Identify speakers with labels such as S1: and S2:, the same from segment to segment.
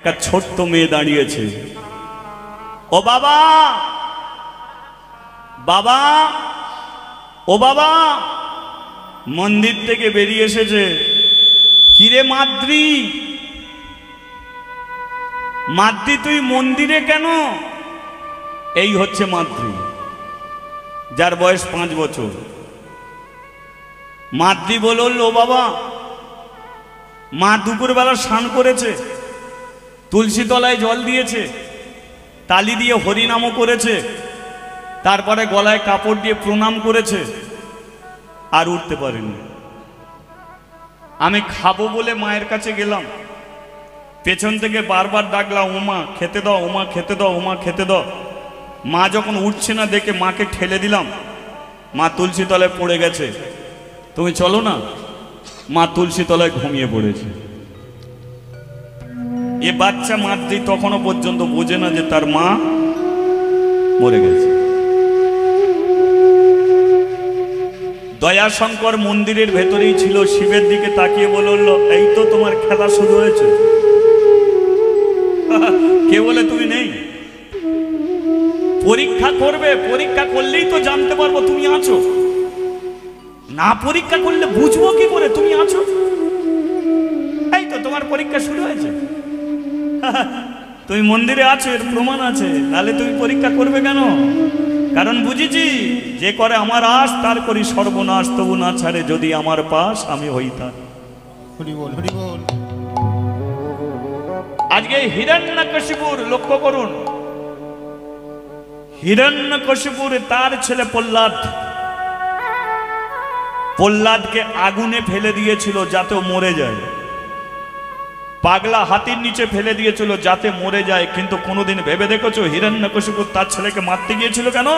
S1: একটা ছোট্ট মেয়ে দাঁড়িয়েছে। ও বাবা, বাবা, ও বাবা, মন্দির থেকে বেরিয়ে এসেছে। কিরে মাদ্রি, মাদ্রি তুই মন্দিরে কেন? এই হচ্ছে মাদ্রি, যার বয়স 5 বছর। মাদ্রি বলল, ও বাবা, মা দুপুরবেলা স্নান করেছে, তুলসী তলায় জল দিয়েছে, তালি দিয়ে হরিনামও করেছে, তারপরে গলায় কাপড় দিয়ে প্রণাম করেছে, আর উঠতে পারেনি। আমি খাবো বলে মায়ের কাছে গেলাম, পেছন থেকে বারবার ডাকলাম, ওমা খেতে দাও, ওমা খেতে দাও, ওমা খেতে দাও। মা যখন উঠছে না দেখে মাকে ঠেলে দিলাম, মা তুলসী তলায় পড়ে গেছে। তুমি চলো না। মা তুলসী তলায় ঘুমিয়ে পড়েছে। এ বাচ্চা মাদ্রি তখনও পর্যন্ত বোঝে না যে তার মা মরে গেছে। দয়াশঙ্কর মন্দিরের ভেতরেই ছিল, শিবের দিকে তাকিয়ে বলল, এই তো তোমার খেলা শুরু হয়েছে। কে বলে তুমি নেই? পরীক্ষা করবে, পরীক্ষা করলেই তো জানতে পারবো তুমি আছো। না পরীক্ষা করলে বুঝবো কি করে তুমি আছো? এই তো তোমার পরীক্ষা শুরু হয়েছে। তুমি মন্দিরে আছো, এর প্রমাণ আছে, নাহলে তুমি পরীক্ষা করবে কেন? কারণ বুঝেছি যে করে আমার আশ তার করি সর্বনাশ, তবু না ছাড়ে যদি আমার পাশ আমি হইতাম।
S2: হরি বল, হরি বল।
S1: আজকে হিরণ্যকশিপুর লক্ষ্য করুন, হিরণ্যকশিপুর তার ছেলে প্রহ্লাদ, প্রহ্লাদকে আগুনে ফেলে দিয়েছিল যাতে মরে যায়, পাগলা হাতির নিচে ফেলে দিয়েছিল যাতে মরে যায়। কিন্তু কোনোদিন ভেবে দেখেছো হিরণ্যকশিপুর তার ছেলেকে মারতে গিয়েছিল কেন?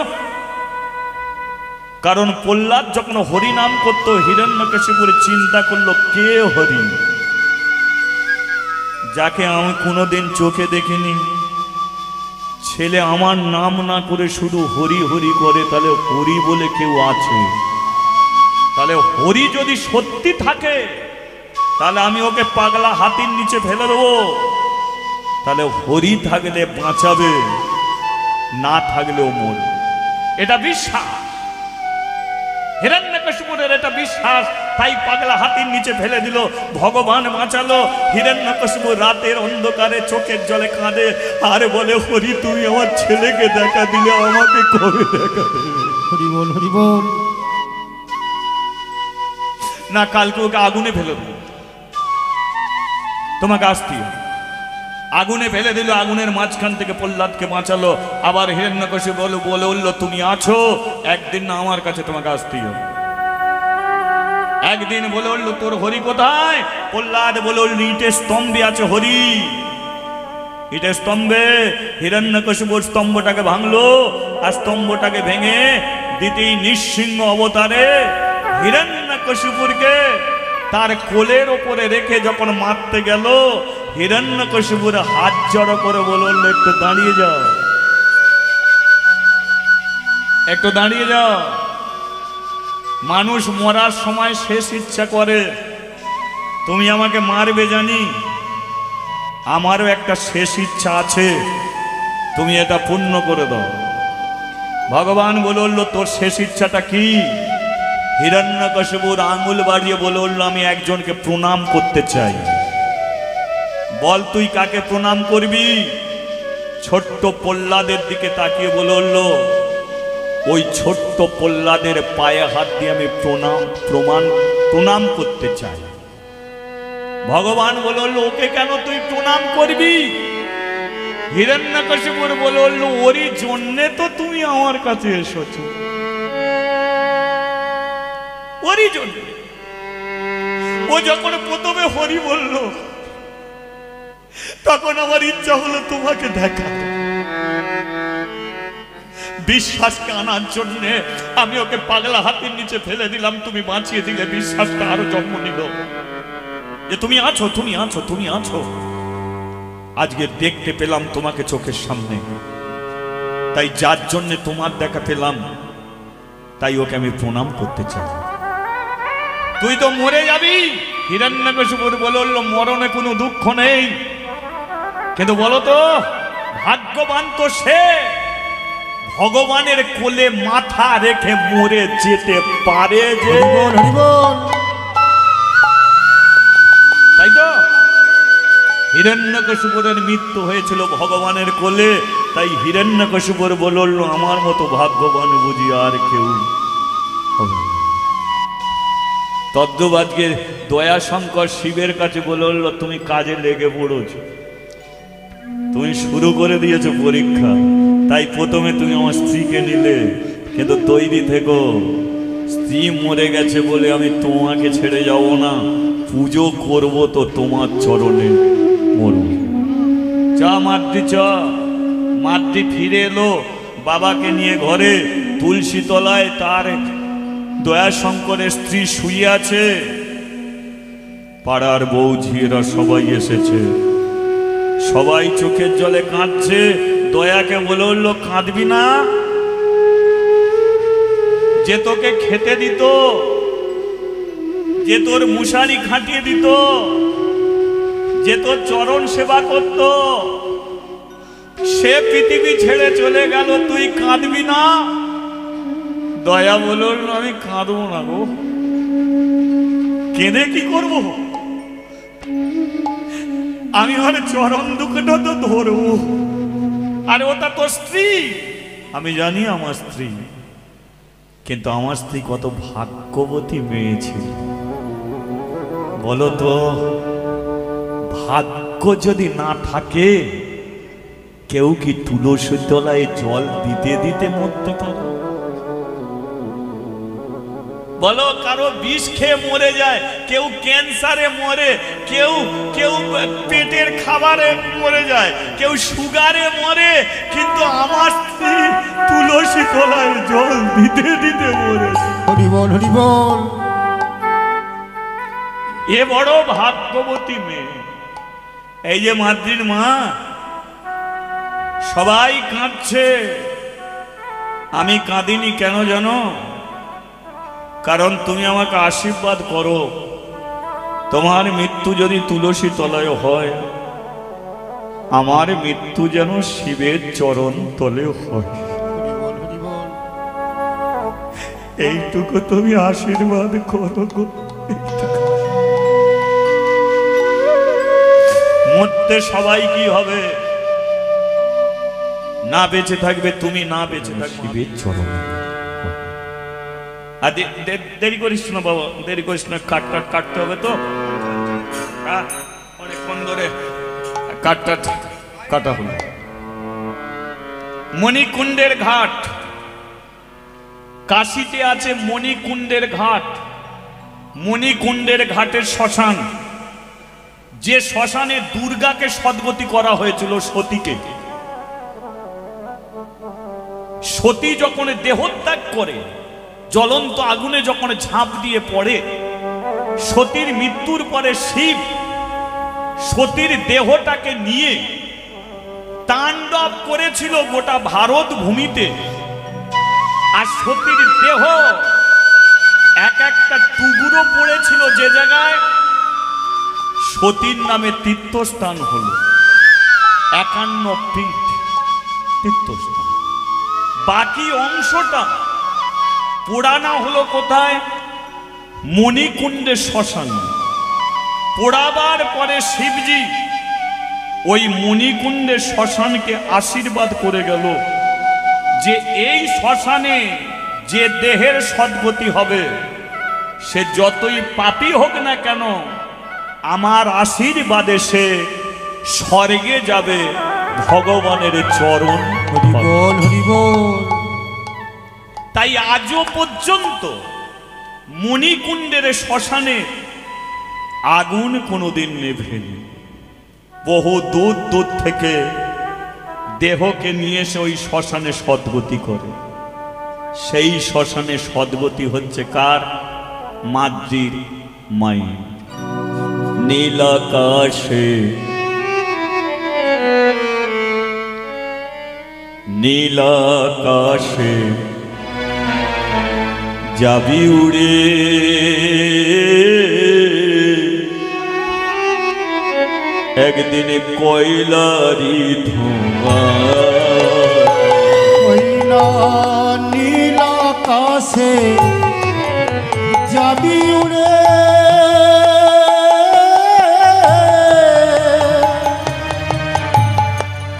S1: কারণ প্রহ্লাদ যখন হরি নাম করতো, হিরণ্যকশিপুর চিন্তা করলো, কে হরি, যাকে আমি কোনোদিন চোখে দেখিনি, ছেলে আমার নাম না করে শুধু হরি হরি করে, তাহলে হরি বলে কেউ আছে। তাহলে হরি যদি সত্যি থাকে, তাহলে আমি ওকে পাগলা হাতির নিচে ফেলে দেবো। তাহলে হরি থাকলে বাঁচাবে, না থাকলেও মরবে। এটা বিশ্বাস, হিরণ্যকশিপুরের এটা বিশ্বাস। তাই পাগলা হাতির নিচে ফেলে দিল, ভগবান বাঁচালো। হিরণ্যকশিপুর রাতের অন্ধকারে চোখের জলে কাঁদে আর বলে, হরি তুমি আমার ছেলেকে দেখা দিলে, আমাকে কবে দেখা দেবে?
S2: হরি বল, হরি বল।
S1: না, কালকে ওকে আগুনে ফেলে দেবো, তোমাকে আসতে। আগুনে ফেলে দিল, আগুনের মাঝখান থেকে প্রহ্লাদকে বাঁচালো। আবার হিরণ্যকশিপু বলে উঠল, তুমি আছো, একদিন না আমার কাছে তোমাকে আসতে হবে। একদিন বলে উঠল, তোর হরি কোথায়? প্রহ্লাদ বলে উঠল, ইটের স্তম্ভে আছে হরি। ইটের স্তম্ভে। হিরণ্যকশিপুর স্তম্ভটাকে ভাঙলো, আর স্তম্ভটাকে ভেঙে দ্বিতীয় নৃসিংহ অবতারে হিরণ্যকশিপুরকে তার কোলের ওপরে রেখে যখন মারতে গেল, হিরণ্যকশিপুর হাত জড়ো করে বলল, একটু দাঁড়িয়ে যাও, একটু দাঁড়িয়ে যাও। মানুষ মরার সময় শেষ ইচ্ছা করে, তুমি আমাকে মারবে জানি, আমারও একটা শেষ ইচ্ছা আছে, তুমি এটা পূর্ণ করে দাও। ভগবান বলল, তোর শেষ ইচ্ছাটা কি? হিরণ্যকশিপুর আঙুল বাড়িয়ে বলল, আমি একজনকে প্রণাম করতে চাই। বল তুই কাকে প্রণাম করবি? ছোট্ট প্রহ্লাদের দিকে তাকিয়ে বলল, ওই ছোট্ট প্রহ্লাদের পায়ে হাত দিয়ে আমি প্রণাম করতে চাই। ভগবান বলল, ওকে কেন তুই প্রণাম করবি? হিরণ্যকশিপুর বলল, ওরই জন্যে তো তুমি আমার কাছে এসেছো, ওরই জন্য। ও যখন প্রথমে হরি বলল, তখন আমার ইচ্ছা হলো তোমাকে দেখা। বিশ্বাসকে আনার জন্য আমি ওকে পাগলা হাতির নিচে ফেলে দিলাম, তুমি বাঁচিয়ে দিলে। বিশ্বাসটা আরো জন্ম নিল যে তুমি আছো, তুমি আছো, তুমি আছো। আজকে দেখতে পেলাম তোমাকে চোখের সামনে, তাই যার জন্য তোমার দেখা পেলাম, তাই ওকে আমি প্রণাম করতে চাই। তুই তো মরে যাবি। হিরণ্যকশিপুর বলল, মরণে কোনো দুঃখ নেই, কিন্তু বলো তো, ভাগ্যবান তো সে ভগবানের কোলে মাথা রেখে মরে যেতে পারে যে।
S2: হরি বল হরি বল।
S1: তাই তো হিরণ্যকশিপুরের মৃত্যু হয়েছিল ভগবানের কোলে, তাই হিরণ্যকশিপুর বলল আমার মতো ভাগ্যবান বুঝি আর কেউ হবে না। তদ্রূপ আজকে দয়াশঙ্কর শিবের কাছে বলল তুমি কাজে লেগে পড়োছ, তুমি শুরু করে দিয়েছো পরীক্ষা, তাই প্রথমে তুমি আমার স্ত্রীকে নিলে, কিন্তু তৈরি থেকো, স্ত্রী মরে গেছে বলে আমি তোমাকে ছেড়ে যাব না, পুজো করব তো তোমার চরণে মরব। চা মাতৃ চ মাতৃ ফিরে এলো বাবাকে নিয়ে ঘরে, তুলসী তলায় তার দয়াশঙ্করের স্ত্রী শুয়ে আছে, পাড়ার বউ ঝিয়েরা সবাই এসেছে, সবাই চোখের জলে কাঁদছে। দয়াকে বলে উঠল কাঁদবি না, যে তোকে খেতে দিত, যে তোর মুশারি খাটিয়ে দিত, যে তোর চরণ সেবা করত, সে পৃথিবী ছেড়ে চলে গেল, তুই কাঁদবি না? দয়া বলল আমি কাঁদবো না গো, কেঁদে কি করব, আমি ওর চরণ দুঃখটা তো ধরবো, আর ওটা তোর স্ত্রী। আমি জানি আমার স্ত্রী, কিন্তু আমার স্ত্রী কত ভাগ্যবতী মেয়ে ছিল বলো তো। ভাগ্য যদি না থাকে, কেউ কি তুলসী তলায় জল দিতে দিতে মরতে পারে? বলো, কারো বিষ খেয়ে মরে যায়, কেউ ক্যান্সারে মরে, কেউ কেউ পেটের খাবারে মরে যায়, কেউ সুগারে মরে, কিন্তু আমার স্ত্রী তুলসী তলায় জল দিতে দিতে মরে।
S2: হরি বল হরি বল।
S1: এ বড় ভাগ্যবতী মেয়ে। এই যে মাতৃর মা, সবাই কাঁদছে, আমি কাঁদিনি কেন জানো? কারণ তুমি আমাকে আশীর্বাদ করো, তোমার মৃত্যু যদি তুলসী তলায় হয়, আমার মৃত্যু যেন শিবের চরণ তলে হয়।
S2: হরি বল হরি বল।
S1: এইটুকু তুমি আশীর্বাদ করো গো, এইটুকু। মরতে সবাই কি হবে? না বেঁচে থাকবে তুমি, না বেঁচে থাকবে শিবের চরণ। আর দেরি করিস না বাবা, দেরি করিস না, কাটতে হবে তো, অনেকক্ষণ ধরে কাটা হলো। মণিকুণ্ডের ঘাট, কাশীতে আছে মণিকুণ্ডের ঘাট। মণিকুণ্ডের ঘাটের শ্মশান, যে শ্মশানে দুর্গাকে সদ্গতি করা হয়েছিল, সতীকে। সতী যখন দেহত্যাগ করে, জ্বলন্ত আগুনে যখন ঝাঁপ দিয়ে পড়ে, সতীর মৃত্যুর পরে শিব সতীর দেহটাকে নিয়ে তাণ্ডব করেছিল গোটা ভারত ভূমিতে। আর সতীর দেহ এক একটা টুকরো পড়েছিল, যে জায়গায় সতীর নামে তীর্থস্থান হল 51 পীঠ তীর্থস্থান। বাকি অংশটা পোড়ানো হলো কোথায়? মণিকুণ্ডের শ্মশানে। পোড়াবার পরে শিবজি ওই মণিকুণ্ডের শ্মশানকে আশীর্বাদ করে গেল যে এই শ্মশানে যে দেহের সদ্গতি হবে, সে যতই পাপী হোক না কেন, আমার আশীর্বাদে সে স্বর্গে যাবে, ভগবানের চরণ।
S2: হরি বল হরি বল।
S1: তাই আজও পর্যন্ত মণিকুণ্ডের শ্মশানে আগুন কোনোদিন নেভেনি। বহু দূর দূর থেকে দেহকে নিয়ে এসে ওই শ্মশানে সদ্গতি করে। সেই শ্মশানে সদ্গতি হচ্ছে কার? মাতৃর মায়ের। নীলাকাশে নীলাকাশে যাবি উড়ে, একদিন কয়লারি ধোঁয়া
S2: কইলা নীল আকাশে যাবি উড়ে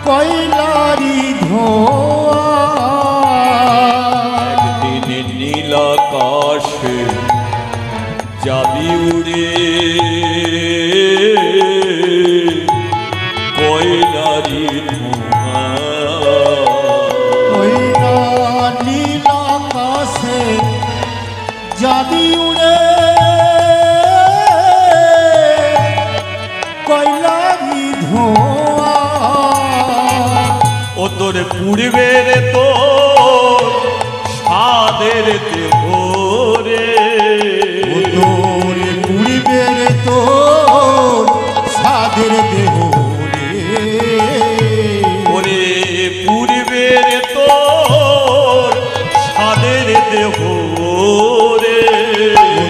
S2: কয়লারি ধোঁয়া
S1: একদিন নীল আকাশে যাবি উড়ে কয়লারি ধোঁয়া
S2: কইলা নীল আকাশে যাবি উড়ে কয়লারি ধোঁয়া
S1: ও তোর পুড়বের তো সাদের দেহ রে
S2: তোর পুড়িবের তোর সাদের দেহ রে
S1: ওরে পুড়বের তোর সাদের দেহ রে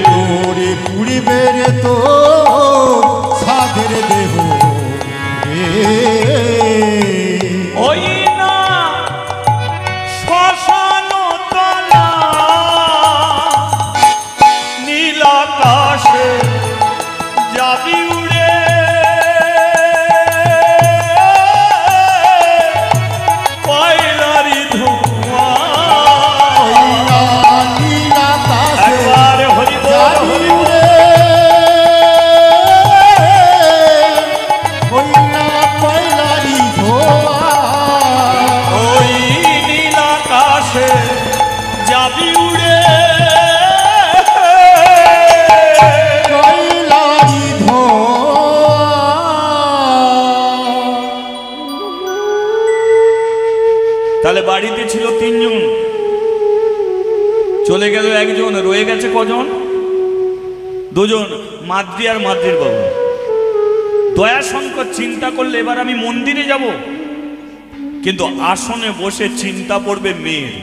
S2: তোর পুড়িবের তোর সাদের দেহ রে
S1: ওই না শ্মশান তলা নীল আকাশে যাবি উড়ে কয়লারি ধোঁয়া
S2: নীল আকাশে
S1: একবার হরি বল
S2: যাবি উড়ে কইলা কয়লারি ধোঁয়া
S1: ওই নীল আকাশে যাবি উড়ে
S2: কয়লারি ধোঁয়া
S1: তাহলে বাড়িতে ছিল তিনজন, চলে গেল একজন, রয়ে গেছে কজন? দুজন, মাদ্রি আর মাদ্রির বাবা। দয়াশঙ্কর চিন্তা করলে এবার আমি মন্দিরে যাব, কিন্তু আসনে বসে চিন্তা পড়বে মেয়ের,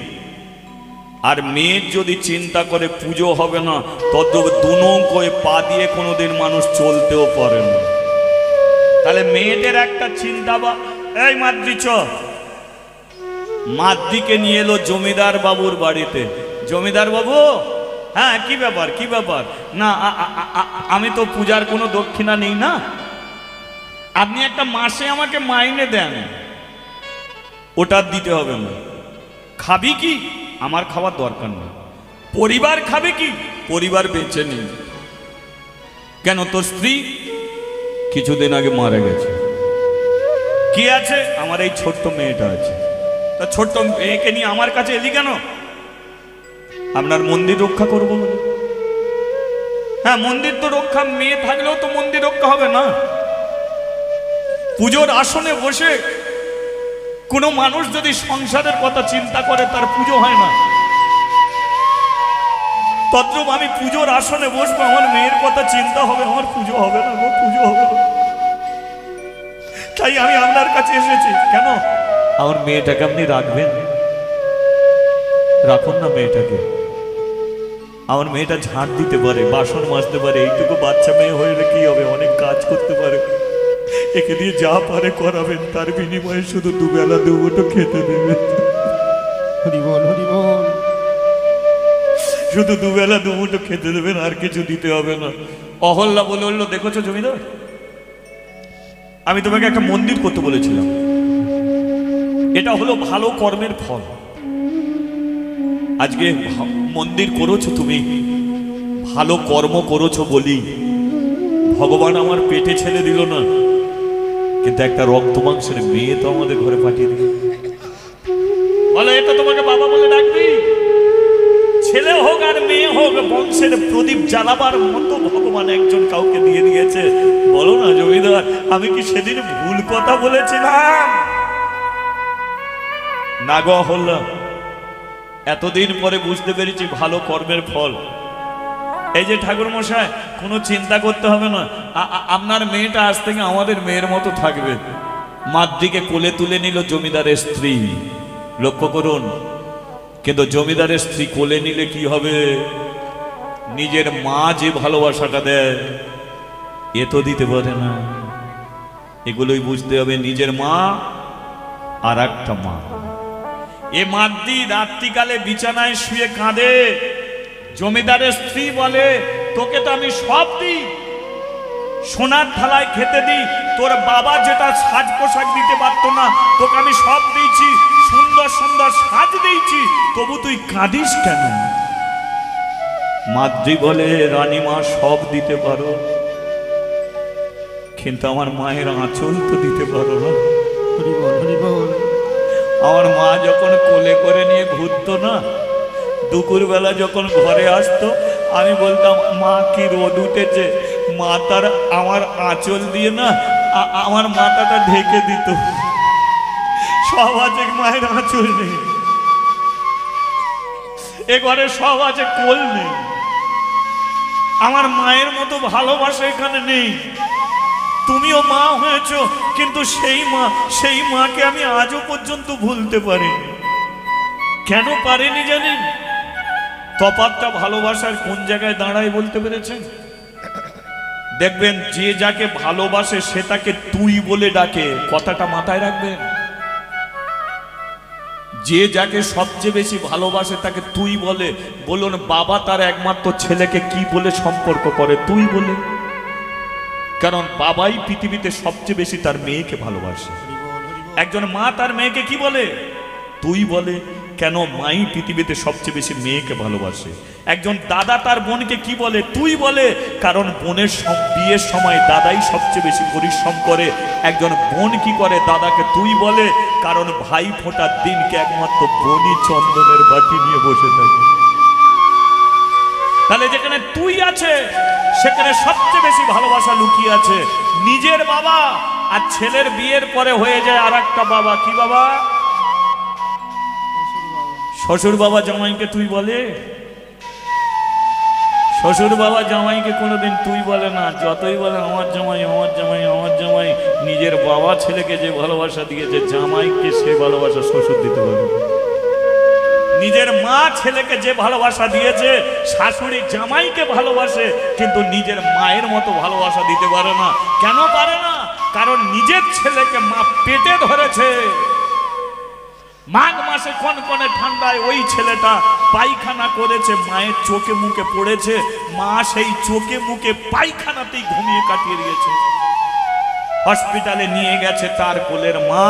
S1: আর মেয়ের যদি চিন্তা করে পুজো হবে না, তদ্রূপ দুনৌকোয় পা দিয়ে কোনোদিন মানুষ চলতেও পারে না। তাহলে মেয়েদের একটা চিন্তা, বা এই মাদ্রি চ, মাদ্রিকে নিয়ে এলো জমিদার বাবুর বাড়িতে। জমিদার বাবু, হ্যাঁ কি ব্যাপার, কি ব্যাপার? না আমি তো পূজার কোনো দক্ষিণা নেই না, আপনি একটা মাসে আমাকে মাইনে দেন, ওটা দিতে হবে না। খাবি কি? আমার খাওয়ার দরকার নেই। পরিবার খাবে কি? পরিবার বেঁচে নেই। কেন, তোর স্ত্রী কিছুদিন আগে মারা গেছে। কি আছে? আমার এই ছোট্ট মেয়েটা আছে। তা ছোট্ট মেয়েকে নিয়ে আমার কাছে এলি কেন? আপনার মন্দির রক্ষা করবো বলে। হ্যাঁ, মন্দির তো রক্ষা, মেয়ে থাকলেও তো মন্দির রক্ষা হবে না। পুজোর আসনে বসে কোনো মানুষ যদি সংসারের কথা চিন্তা করে, তার পুজো হয় না। তদ্রূপ আমি পুজোর আসনে বসবো, আমার মেয়ের কথা চিন্তা হবে, আমার পুজো হবে না গো, পুজো হবে না। তাই আমি আপনার কাছে এসেছি। কেন? আমার মেয়েটাকে আপনি রাখবেন? রাখুন না মেয়েটাকে। আমার মেয়েটা ঝাঁট দিতে পারে, বাসন মাজতে পারে, এইটুকু বাচ্চা মেয়ে হয়ে কি হবে, অনেক কাজ করতে পারে। একে দিয়ে যা পারে করাবেন, তার বিনিময়ে শুধু দুবেলা দুমুঠো খেতে দেবেন।
S2: হরি বল, হরি বল।
S1: শুধু দুবেলা দুমুঠো খেতে দেবেন, আর কিছু দিতে হবে না। অহল্যা বলে উঠলো, দেখেছো জমিদার, আমি তোমাকে একটা মন্দির করতে বলেছিলাম, এটা হলো ভালো কর্মের ফল। আজকে মন্দির করেছো তুমি, ভালো কর্ম করেছো বলি ভগবান আমার পেটে ছেলে দিল না, কিন্তু একটা রক্ত মাংসের মেয়ে তো আমাদের ঘরে পাঠিয়ে দিল। বলো, এটা তোমাকে বাবা বলে ডাকবি? ছেলে হোক আর মেয়ে হোক, বংশের প্রদীপ জ্বালাবার মতো ভগবান একজন কাউকে দিয়ে দিয়েছে। বলো না জমিদার, আমি কি সেদিন ভুল কথা বলেছিলাম? না গো হল্লা, এতদিন পরে বুঝতে পেরেছি ভালো কর্মের ফল। এই যে ঠাকুর মশাই, কোনো চিন্তা করতে হবে না, আপনার মেয়েটা আজ থেকে আমাদের মেয়ের মতো থাকবে। মাদ্রিকে কোলে তুলে নিল জমিদারের স্ত্রী, লক্ষ্য করুন। কিন্তু জমিদারের স্ত্রী কোলে নিলে কি হবে? নিজের মা যে ভালোবাসাটা দেয়, এ তো দিতে পারে না। এগুলোই বুঝতে হবে, নিজের মা আর একটা মা। এ মাদ্রি রাত্রিকালে বিছানায় শুয়ে কাঁদে, জমিদারের স্ত্রী বলে তোকে তো আমি সব দিই, সোনার থালায় খেতে দিই, তোর বাবা যেটা সাজ পোশাক দিতে পারতো না তোকে আমি সব দিয়েছি, সুন্দর সুন্দর সাজ দিয়েছি, তবু তুই কাঁদিস কেন? মাদ্রি বলে রানীমা সব দিতে পারো, কিন্তু আমার মায়ের আঁচল তো দিতে পারো না।
S2: হরি বল, হরি বল।
S1: আমার মা যখন কোলে করে নিয়ে ঘুরতো না, দুপুরবেলা যখন ঘরে আসতো, আমি বলতাম মা কি রোদ উঠেছে, মা তার আমার আঁচল দিয়ে না আমার মাথাটা ঢেকে দিত। সব আছে, মায়ের আঁচল নেই, এ ঘরে সব আছে, কোল নেই, আমার মায়ের মতো ভালোবাসা এখানে নেই। তুমিও মা হয়েছ, কিন্তু সেই মাকে আমি আজও পর্যন্ত ভুলতে পারিনি। কেন পারিনি জানেন? তফাৎটা ভালোবাসার কোন জায়গায় দাঁড়ায় বলতে পেরেছেন? দেখবেন যে যাকে ভালোবাসে সে তাকে তুই বলে ডাকে, কথাটা মাথায় রাখবেন। যে যাকে সবচেয়ে বেশি ভালোবাসে তাকে তুই বলে। বলুন বাবা তার একমাত্র ছেলেকে কি বলে সম্পর্ক করে? তুই বলে। কারণ বাবাই পৃথিবীতে সবচেয়ে বেশি তার মেয়েকে ভালোবাসে। একজন মা তার মেয়েকে কি বলে? তুই বলে। কেন? মাই পৃথিবীতে সবচেয়ে বেশি মেয়েকে ভালোবাসে। একজন দাদা তার বোনকে কি বলে? তুই বলে। কারণ বোনের বিয়ের সময় দাদাই সবচেয়ে বেশি পরিশ্রম করে। একজন বোন কি করে? দাদাকে তুই বলে। কারণ ভাই ফোঁটার দিনকে একমাত্র বোনই চন্দনের বাটি নিয়ে বসে থাকে। তাহলে যেখানে তুই আছে সেখানে সবচেয়ে বেশি ভালোবাসা লুকিয়ে আছে। নিজের বাবা আর ছেলের বিয়ের পরে হয়ে যায় আর একটা বাবা। কি বাবা? শ্বশুর বাবা জামাইকে তুই বলে? শ্বশুর বাবা জামাইকে কোনোদিন তুই বলে না। যতই বলে আমার জামাই, আমার জামাই, আমার জামাই, নিজের বাবা ছেলেকে যে ভালোবাসা দিয়েছে জামাইকে সে ভালোবাসা শ্বশুর দিতে পারে। নিজের মা ছেলেকে যে ভালোবাসা দিয়েছে শাশুড়ি জামাইকে ভালোবাসে, কিন্তু নিজের মায়ের মতো ভালোবাসা দিতে পারে না। কেন পারে না? কারণ নিজের ছেলেকে মা পেটে ধরেছে। মাঘ মাসে কনকনে ঠান্ডায় ওই ছেলেটা পায়খানা করেছে, মায়ের চোখে মুখে পড়েছে, মা সেই চোখে মুখে পায়খানাতেই ঘুমিয়ে কাটিয়ে দিয়েছে। হসপিটালে নিয়ে গেছে তার কোলের মা।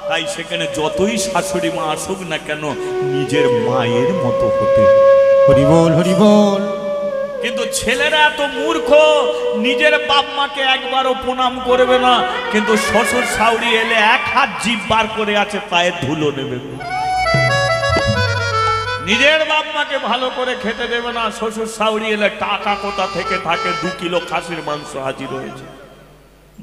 S1: তাই সেখানে যতই শাশুড়ি মা আসুক না কেন নিজের মায়ের মতো হতে।
S2: হরি বল, হরি বল।
S1: কিন্তু ছেলেরা এত মূর্খ, নিজের বাপ মাকে একবারও প্রণাম করবে না, কিন্তু শ্বশুর শাশুড়ি এলে এক হাত জিভ বার করে আছে, পায়ের ধুলো নেবে। নিজের বাপ মাকে ভালো করে খেতে দেবে না, শ্বশুর শাশুড়ি এলে টাকা কোথা থেকে থাকে 2 কিলো খাসির মাংস হাজির হয়েছে।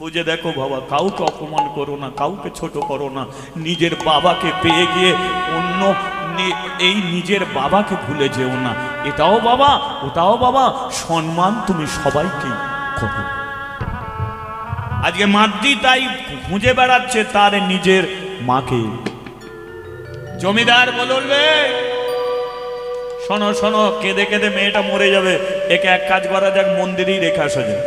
S1: বুঝে দেখো বাবা, কাউকে অপমান করো না, কাউকে ছোট করো না। নিজের বাবাকে পেয়ে গিয়ে অন্য এই নিজের বাবাকে ভুলে যেও না। এটাও বাবা, ওটাও বাবা, সম্মান তুমি সবাইকে করো। আজকে মাদ্রি তাই খুঁজে বেড়াচ্ছে তার নিজের মাকে। জমিদার বললে শোনো শোনো, কেঁদে কেঁদে মেয়েটা মরে যাবে, একে এক কাজ করা যাক, মন্দিরেই রেখে আসা যায়।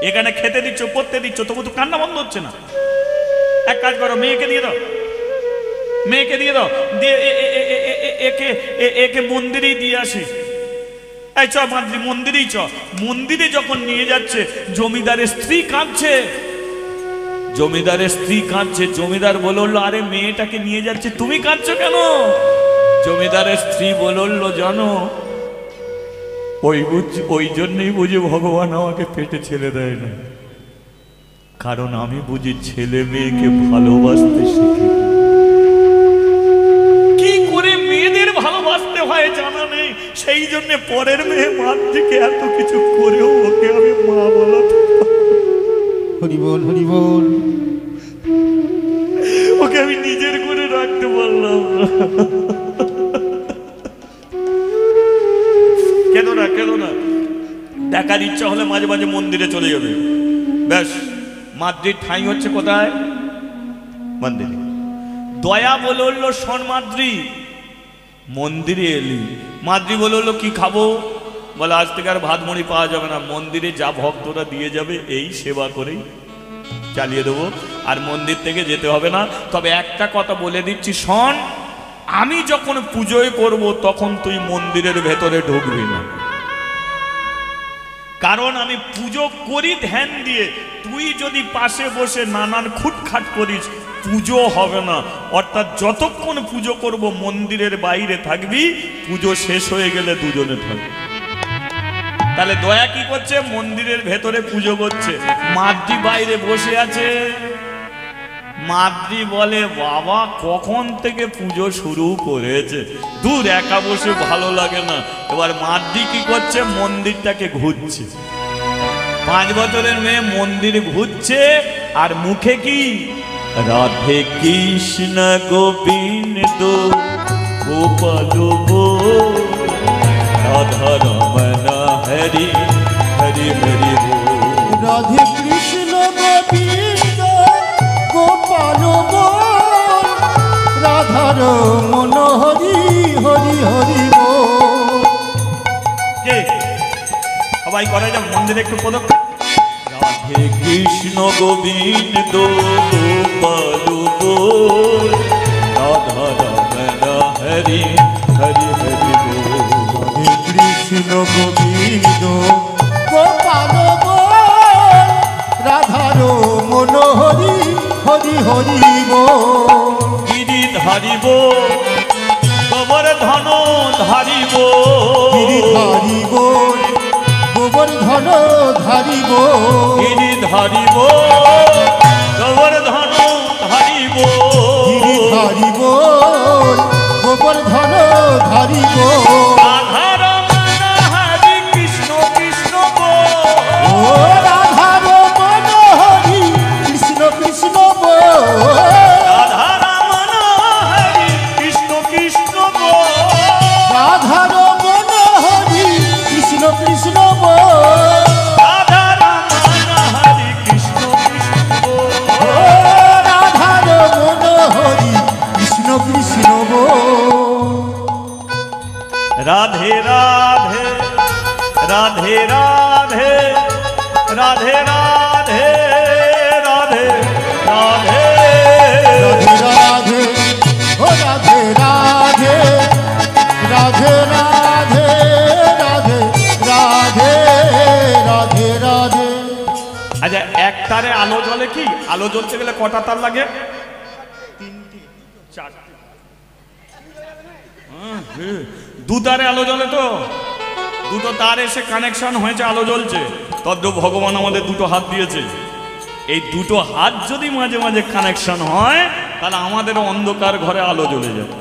S1: এখানে খেতে দিচ্ছ, পড়তে দিচ্ছ, তবু তো কান্না বন্ধ হচ্ছে না। এক কাজ করো, মেয়েকে দিয়ে দাও, মেয়েকে দিয়ে দাও, দিয়ে একে মন্দিরেই দিয়ে আসি। এই চ মাদ্রি, মন্দিরেই চ। মন্দিরে যখন নিয়ে যাচ্ছে জমিদারের স্ত্রী কাঁদছে, জমিদারের স্ত্রী কাঁদছে। জমিদার বললো আরে মেয়েটাকে নিয়ে যাচ্ছে, তুমি কাঁদছো কেন? জমিদারের স্ত্রী বললো জানো, ওই জন্যই বুঝি ভগবান আমাকে পেটে ছেলে দেয় না, কারণ আমি বুঝি ছেলে মেয়েকে ভালোবাসতে শিখি। কি করে মেয়েদের ভালোবাসতে হয় জানা নেই, সেই জন্য পরের মেয়ে মাদ্রিকে এত কিছু করেও ওকে আমি মা বলা।
S2: হরি বল, হরি বল।
S1: ওকে আমি নিজের করে রাখতে পারলাম না। কেন না, কেন না? দেখার ইচ্ছা হলে মাঝে মাঝে মন্দিরে চলে যাবে। ব্যাস, মাদ্রির ঠাঁই হচ্ছে কোথায়? মন্দিরে। দয়া বললো শোন মাদ্রি, মন্দিরে এলি। মাদ্রি বললো কি খাবো? বলে আজ থেকে আর ভাত মুড়ি পাওয়া যাবে না, মন্দিরে যা ভক্তরা দিয়ে যাবে এই সেবা করেই চালিয়ে দেবো, আর মন্দির থেকে যেতে হবে না। তবে একটা কথা বলে দিচ্ছি, শোন, আমি যখন পুজোয় করব তখন তুই মন্দিরের ভেতরে ঢুকবি না, কারণ আমি পুজো করি ধ্যান দিয়ে। তুই যদি পাশে বসে নানান খুটখাট করিস, পুজো হবে না। অর্থাৎ যতক্ষণ পুজো করব মন্দিরের বাইরে থাকবি, পুজো শেষ হয়ে গেলে দুজনে থাকবি। তাহলে দয়া কি করছে? মন্দিরের ভেতরে পুজো করছে, মাদ্রি বাইরে বসে আছে। মাদ্রি বলে, বাবা কখন থেকে পুজো শুরু করেছে, দূর একা বসে ভালো লাগে না। এবার মাদ্রি কি করছে? মন্দিরটাকে ঘুরছে। 5 বছরের মেয়ে মন্দির ঘুরছে, আর মুখে কি? রাধে কৃষ্ণ গোবিন্দ গোপাল রাধা রমন হরি হরি হরি বল।
S2: রাধে কৃষ্ণ গোবিন্দ গোপাল বল, রাধার মন হরি হরি হরি বল।
S1: কে সবাই করে যাও মন্দিরে একটু পদক্ষেপ। রাধে কৃষ্ণ গোবিন্দ গোপাল বল, রাধা রমন হরি হরি হরি বল।
S2: রাধে কৃষ্ণ গোবিন্দ গোপাল বল, রাধার মন হরি হরি হরি বল।
S1: গিরি ধারিব গোবর্ধন ধারিব,
S2: গিরি ধারিব গোবর্ধন ধারিব,
S1: গিরি ধারিব গোবর্ধন ধারিব,
S2: গিরি ধারিব গোবর্ধন ধারিব।
S1: রাধা রমন হরি কৃষ্ণ কৃষ্ণ
S2: ও রাধার মন হরি কৃষ্ণ কৃষ্ণ বল,
S1: রাধা রমন হরি কৃষ্ণ কৃষ্ণ
S2: রাধার মন হরি কৃষ্ণ কৃষ্ণ বল,
S1: রাধা রমন হরি কৃষ্ণ কৃষ্ণ
S2: ও রাধার মন হরি কৃষ্ণ কৃষ্ণ বল।
S1: রাধে রাধে রাধে রাধে রাধে রাধে রাধে রাধে
S2: রাধে রাধে ও রাধে রাধে রাধে রাধে রাধে রাধে রাধে রাধে।
S1: আচ্ছা, এক তারে আলো জ্বলে কি? আলো জ্বলতে গেলে কটা তার লাগে? 4টে। 2 তারে আলো জ্বলে তো, 2টো তার এসে কানেকশন হয়েছে, আলো জ্বলছে। তদ্রূপ ভগবান আমাদের 2টো হাত দিয়েছে। এই 2টো হাত যদি মাঝে মাঝে কানেকশন হয়, তাহলে আমাদের অন্ধকার ঘরে আলো জ্বলে যাবে।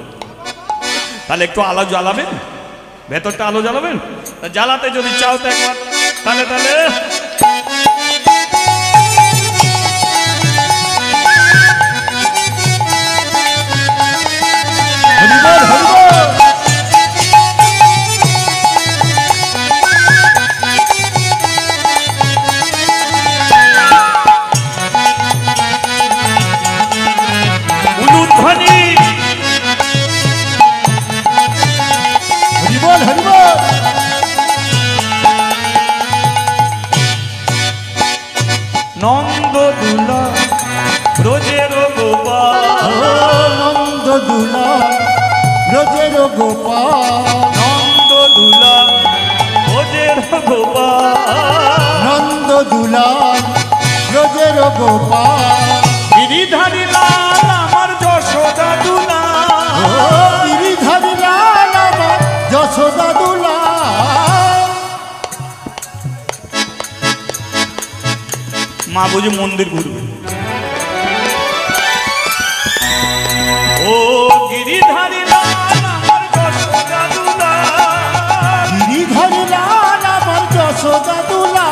S1: তাহলে একটু আলো জ্বালাবেন, ভেতরটা আলো জ্বালাবেন। তা জ্বালাতে যদি চাও তো একবার, তাহলে তাহলে
S2: হরি বল হরি বল।
S1: উলুধ্বনি
S2: হরি বল হরি বল।
S1: নন্দ দুলা ব্রজের গোপাল,
S2: ও নন্দ দুলা ব্রজের গোপাল,
S1: নন্দ দুলা ব্রজের গোপাল,
S2: নন্দ দুলা ব্রজের গোপাল,
S1: গিরিধারী লাল আমার যশোদা দুলা,
S2: ও গিরিধারী লাল আমার যশোদা দুলা।
S1: মা বুঝি মন্দির ঘুরবে। ও গিরিধারী লাল আমার যশোদা দুলা,
S2: গিরিধারী লাল আমার যশোদা দুলা,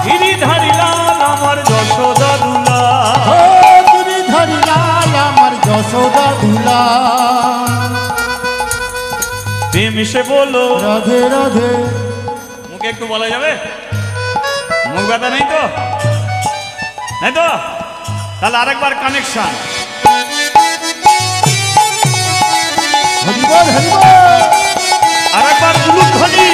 S1: গিরিধারী লাল আমার যশোদা দুলা,
S2: ও গিরিধারী লাল আমার যশোদা দুলা।
S1: প্রেম সে বলো
S2: রাধে রাধে।
S1: মুখে একটু বলা যাবে? মুখ ব্যথা নেই তো? নেই তো? তাহলে আরেকবার কানেকশন।
S2: হরি বল হরি বল।
S1: আরেকবার উলুধ্বনি।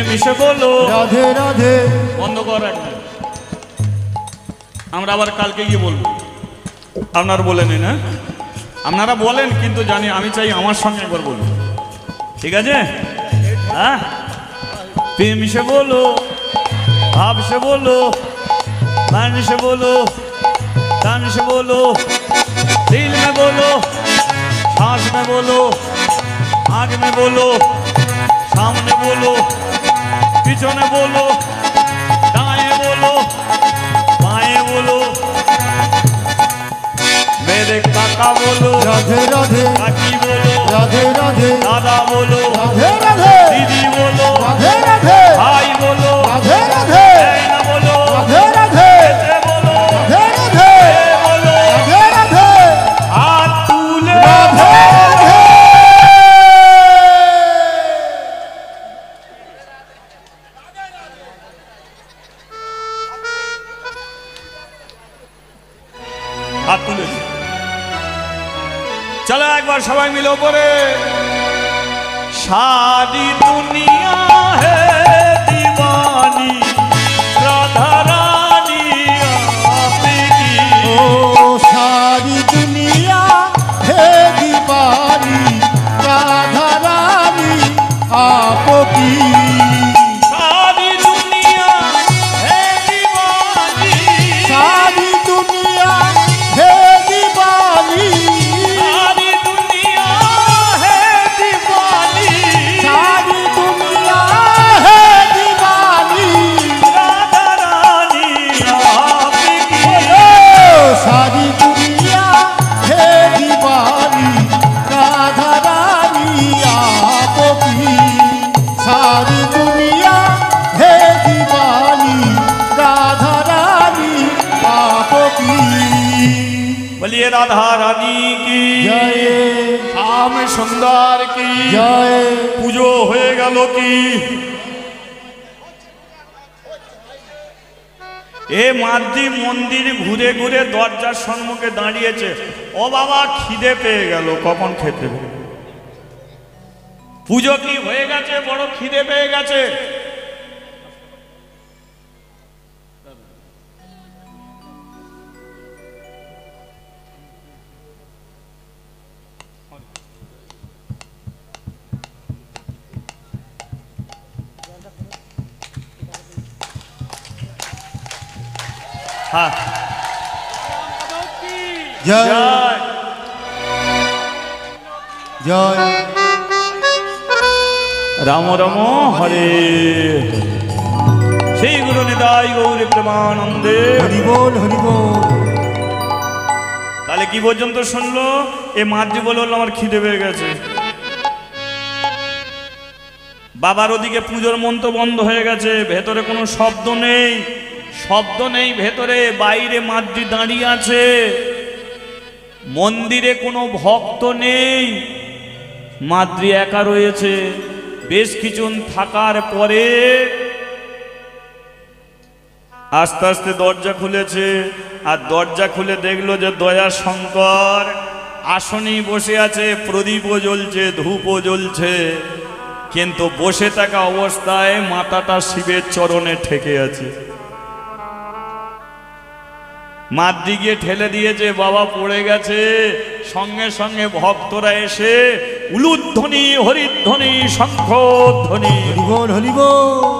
S1: মিশে বলো
S2: রাধে রাধে।
S1: বন্ধ কর একদম। আমরা আবার কালকে গিয়ে বলবো। আপনারা বলে নিন, হ্যাঁ আপনারা বলেন, কিন্তু জানি আমি চাই আমার সঙ্গে একবার বলুন, ঠিক আছে? হ্যাঁ, প্রেম সে বলো, ভাব সে বলো, মান সে বলো, दान से बोलो, दिल में बोलो, सांस में बोलो, आगे में बोलो, सामने बोलो, पीछे बोलो, दाएं बोलो, बाएं बोलो, मेरे काका बोलो,
S2: राधे राधे,
S1: काकी बोलो,
S2: राधे राधे,
S1: दादा बोलो,
S2: राधे राधे,
S1: दीदी बोलो,
S2: राधे राधे,
S1: भाई बोलो,
S2: राधे राधे,
S1: बहन बोलो,
S2: राधे राधे,
S1: बेटे बोलो,
S2: राधे राधे,
S1: ये बोलो,
S2: राधे राधे,
S1: हाथ तूले,
S2: राधे राधे।
S1: हाथ तुले। चलो एक बार सबाई मिलो परे। सारी दुनिया है दीवानी, राधा रानी आपकी।
S2: ओ सारी दुनिया है दीवानी, राधा रानी आपकी।
S1: सारी दुनिया है दीवानी,
S2: सारी दुनिया है दीवानी,
S1: सारी दुनिया है दीवानी,
S2: सारी दुनिया है दीवानी,
S1: राधा रानी आपकी।
S2: ओ सारी दुनिया है दीवानी, राधा रानी आपकी। सारी दुनिया है दीवानी, राधा रानी आपकी।
S1: बोलिए राधा रानी की
S2: जय
S1: श्याम सुंदर की
S2: जय।
S1: পুজো হয়ে গেল কি? এ মাদ্রি মন্দির ঘুরে ঘুরে দরজার সম্মুখে দাঁড়িয়েছে। ও বাবা, খিদে পেয়ে গেল, কখন খেতে হবে? পুজো কি হয়ে গেছে, বড় খিদে পেয়ে গেছে। হ্যাঁ,
S2: जय
S1: জয়।
S2: जय
S1: রাম রাম হরে শ্রী গুরু নিতাই গৌরী প্রেমানন্দে।
S2: हरि बोल हरि बोल।
S1: তাহলে কি পর্যন্ত শুনলো? এ মাদ্রি বলে বললো আমার খিদে পেয়ে গেছে। বাবার ওদিকে পুজোর মন্ত্র বন্ধ হয়ে গেছে, ভেতরে কোনো শব্দ নেই, শব্দ নেই ভেতরে, বাইরে মাদ্রি দাঁড়িয়ে আছে। মন্দিরে কোনো ভক্ত নেই, মাদ্রি একা রয়েছে। বেশ কিছুক্ষণ থাকার পরে আস্তে আস্তে দরজা খুলেছে, আর দরজা খুলে দেখলো যে দয়া শঙ্কর আসনেই বসে আছে, প্রদীপও জ্বলছে, ধূপও জ্বলছে, কিন্তু বসে থাকা অবস্থায় মাথাটা শিবের চরণে ঠেকে আছে। মাদ্রি গিয়ে ঠেলে দিয়েছে, বাবা পড়ে গেছে। সঙ্গে সঙ্গে ভক্তরা এসে উলুধ্বনি, হরিধ্বনি, শঙ্খধ্বনি।
S2: हरि बोल हरि बोल।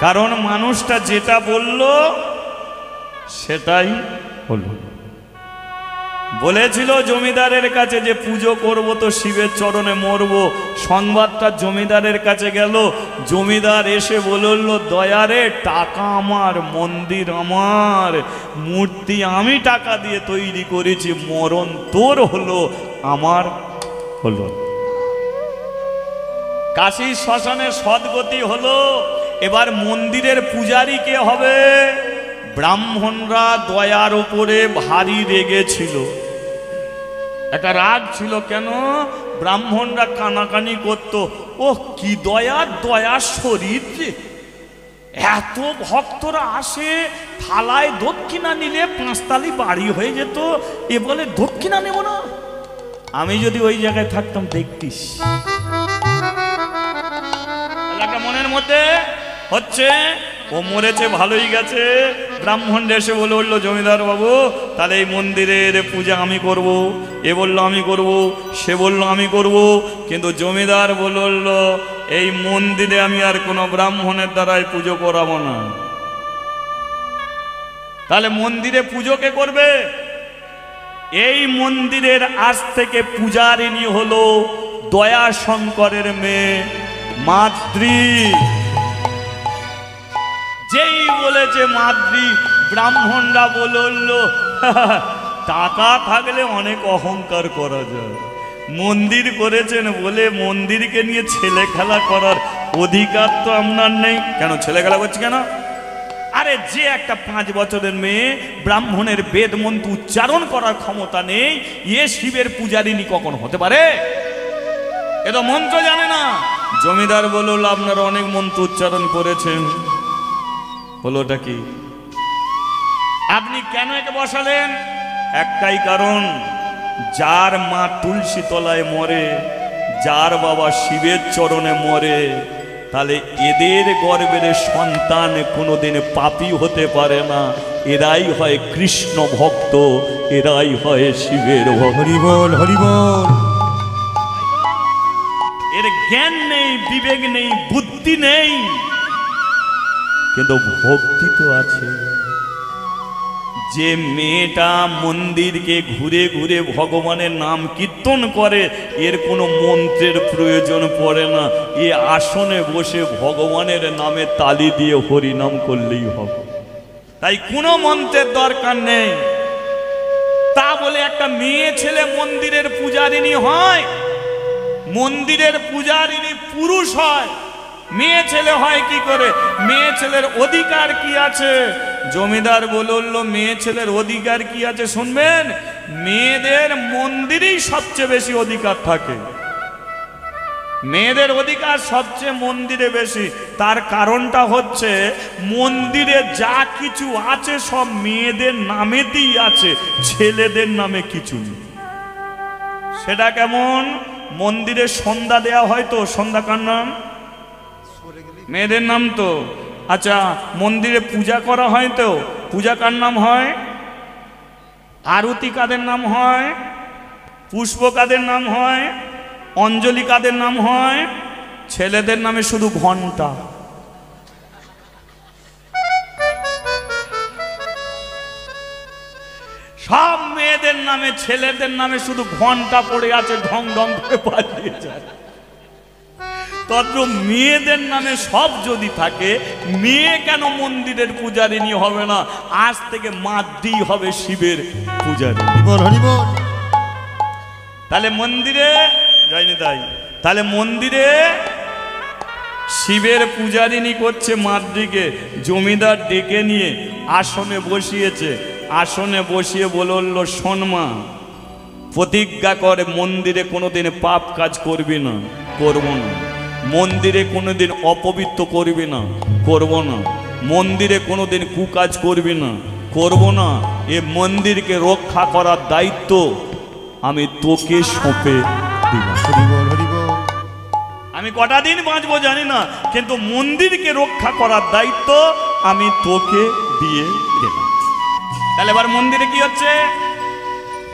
S1: কারণ মানুষটা যেটা বলল সেটাই হলো। বলেছিল জমিদারের কাছে যে পুজো করব তো শিবের চরণে মরব। সংবাদটা জমিদারের কাছে গেল। জমিদার এসে বলল, দয়ারে টাকা আমার, মন্দির আমার, মূর্তি আমি টাকা দিয়ে তৈরি করেছি, মরণ তোর হলো, আমার হলো। কাশী শ্মশানে সদ্গতি হলো। এবার মন্দিরের পূজারী কে হবে? ব্রাহ্মণরা দয়ার উপরে ভারী রেগেছিল। একটা রাগ ছিল, কেন? ব্রাহ্মণরা কানাকানি করত, ও কি দয়ার, দয়ার শরীর যে, এত ভক্তরা আসে, থালায় দক্ষিণা নিলে 5 তালি বাড়ি হয়ে যেত, এ বলে দক্ষিণা নেব না। আমি যদি ওই জায়গায় থাকতাম দেখতিস। এলাকা মনের মধ্যে হচ্ছে ও মরেছে ভালোই গেছে। ব্রাহ্মণ এসে বলে উঠলো, জমিদার বাবু তাহলে এই মন্দিরের পূজা আমি করব। এ বললো আমি করব, সে বললো আমি করব। কিন্তু জমিদার বলে উঠলো, এই মন্দিরে আমি আর কোনো ব্রাহ্মণের দ্বারাই পুজো করাবো না। তাহলে মন্দিরে পুজো কে করবে? এই মন্দিরের আজ থেকে পূজারিনী হলো দয়াশঙ্করের মেয়ে মাদ্রি। যেই বলেছে মাদ্রি, ব্রাহ্মণরা বলল টাকা থাকলে অনেক অহংকার করা যায়। মন্দির করেছেন বলে মন্দিরকে নিয়ে ছেলে খেলা করার অধিকার তো আপনার নেই। কেন ছেলে খেলা করছে কেন? আরে যে একটা 5 বছরের মেয়ে ব্রাহ্মণের বেদ মন্ত্র উচ্চারণ করার ক্ষমতা নেই, এ শিবের পূজারিনী কখন হতে পারে? এ তো মন্ত্র জানে না। জমিদার বলল, আপনারা অনেক মন্ত্র উচ্চারণ করেছেন, হলোটা কি? আপনি কেন একে বসালেন? একটাই কারণ, যার মা তুলসী তলায় মরে, যার বাবা শিবের চরণে মরে, তাহলে এদের গর্ভের সন্তান কোনোদিন পাপী হতে পারে না। এরাই হয় কৃষ্ণ ভক্ত, এরাই হয় শিবের ভক্ত।
S2: হরি বল, হরি বল।
S1: এর জ্ঞান নেই, বিবেক নেই, বুদ্ধি নেই, কিন্তু ভক্তি তো আছে। যে মেয়েটা মন্দিরকে ঘুরে ঘুরে ভগবানের নাম কীর্তন করে, এর কোনো মন্ত্রের প্রয়োজন পড়ে না। এ আসনে বসে ভগবানের নামে তালি দিয়ে হরি নাম করলেই হবে। তাই কোনো মন্ত্রের দরকার নেই। তা বলে একটা মেয়ে ছেলে মন্দিরের পূজারিনী হয়? মন্দিরের পূজারিনী পুরুষ হয়, মেয়ে ছেলে হয় কি করে? মেয়ে ছেলের অধিকার কি আছে? জমিদার বলল, মেয়ে ছেলের অধিকার কি আছে শুনবেন? মেয়েদের মন্দিরেই সবচেয়ে বেশি অধিকার থাকে। মেয়েদের অধিকার সবচেয়ে মন্দিরে বেশি। তার কারণটা হচ্ছে, মন্দিরে যা কিছু আছে সব মেয়েদের নামেতেই আছে, ছেলেদের নামে কিছু নেই। সেটা কেমন? মন্দিরে সন্ধ্যা দেয়া হয় তো, সন্ধ্যা কার নাম? মেয়েদের নাম তো। আচ্ছা, মন্দিরে পূজা করা হয় তো, পূজা কার নাম হয়? আরতি কাদের নাম হয়? পুষ্প কাদের নাম হয়? অঞ্জলি কাদের নাম হয়? ছেলেদের নামে শুধু ঘন্টা। সব মেয়েদের নামে, ছেলেদের নামে শুধু ঘন্টা পড়ে আছে, ঢং ঢং করে পালিয়ে যায়। তদ্র মেয়েদের নামে সব যদি থাকে, মেয়ে কেন মন্দিরের পূজারিনী হবে না? আজ থেকে মাদ্রি হবে শিবের পূজারিনী।
S2: হরি বল।
S1: তাহলে মন্দিরে যায়নি তাই, তাহলে মন্দিরে শিবের পূজারিনী করছে মাদ্রিকে। জমিদার ডেকে নিয়ে আসনে বসিয়েছে। আসনে বসিয়ে বলল, শোন মা, প্রতিজ্ঞা করে মন্দিরে কোনোদিন পাপ কাজ করবি না, করব না। মন্দিরে কোনোদিন অপবিত্র করবি না, করব না। মন্দিরে কোনোদিন কুকাজ করবি না, করব না। এ মন্দিরকে রক্ষা করার দায়িত্ব আমি তোকে সঁপে দিলাম।
S2: হরি বল, হরি বল।
S1: আমি কটা দিন বাঁচবো জানি না, কিন্তু মন্দিরকে রক্ষা করার দায়িত্ব আমি তোকে দিয়ে গেলাম। তাহলে এবার মন্দিরে কি হচ্ছে?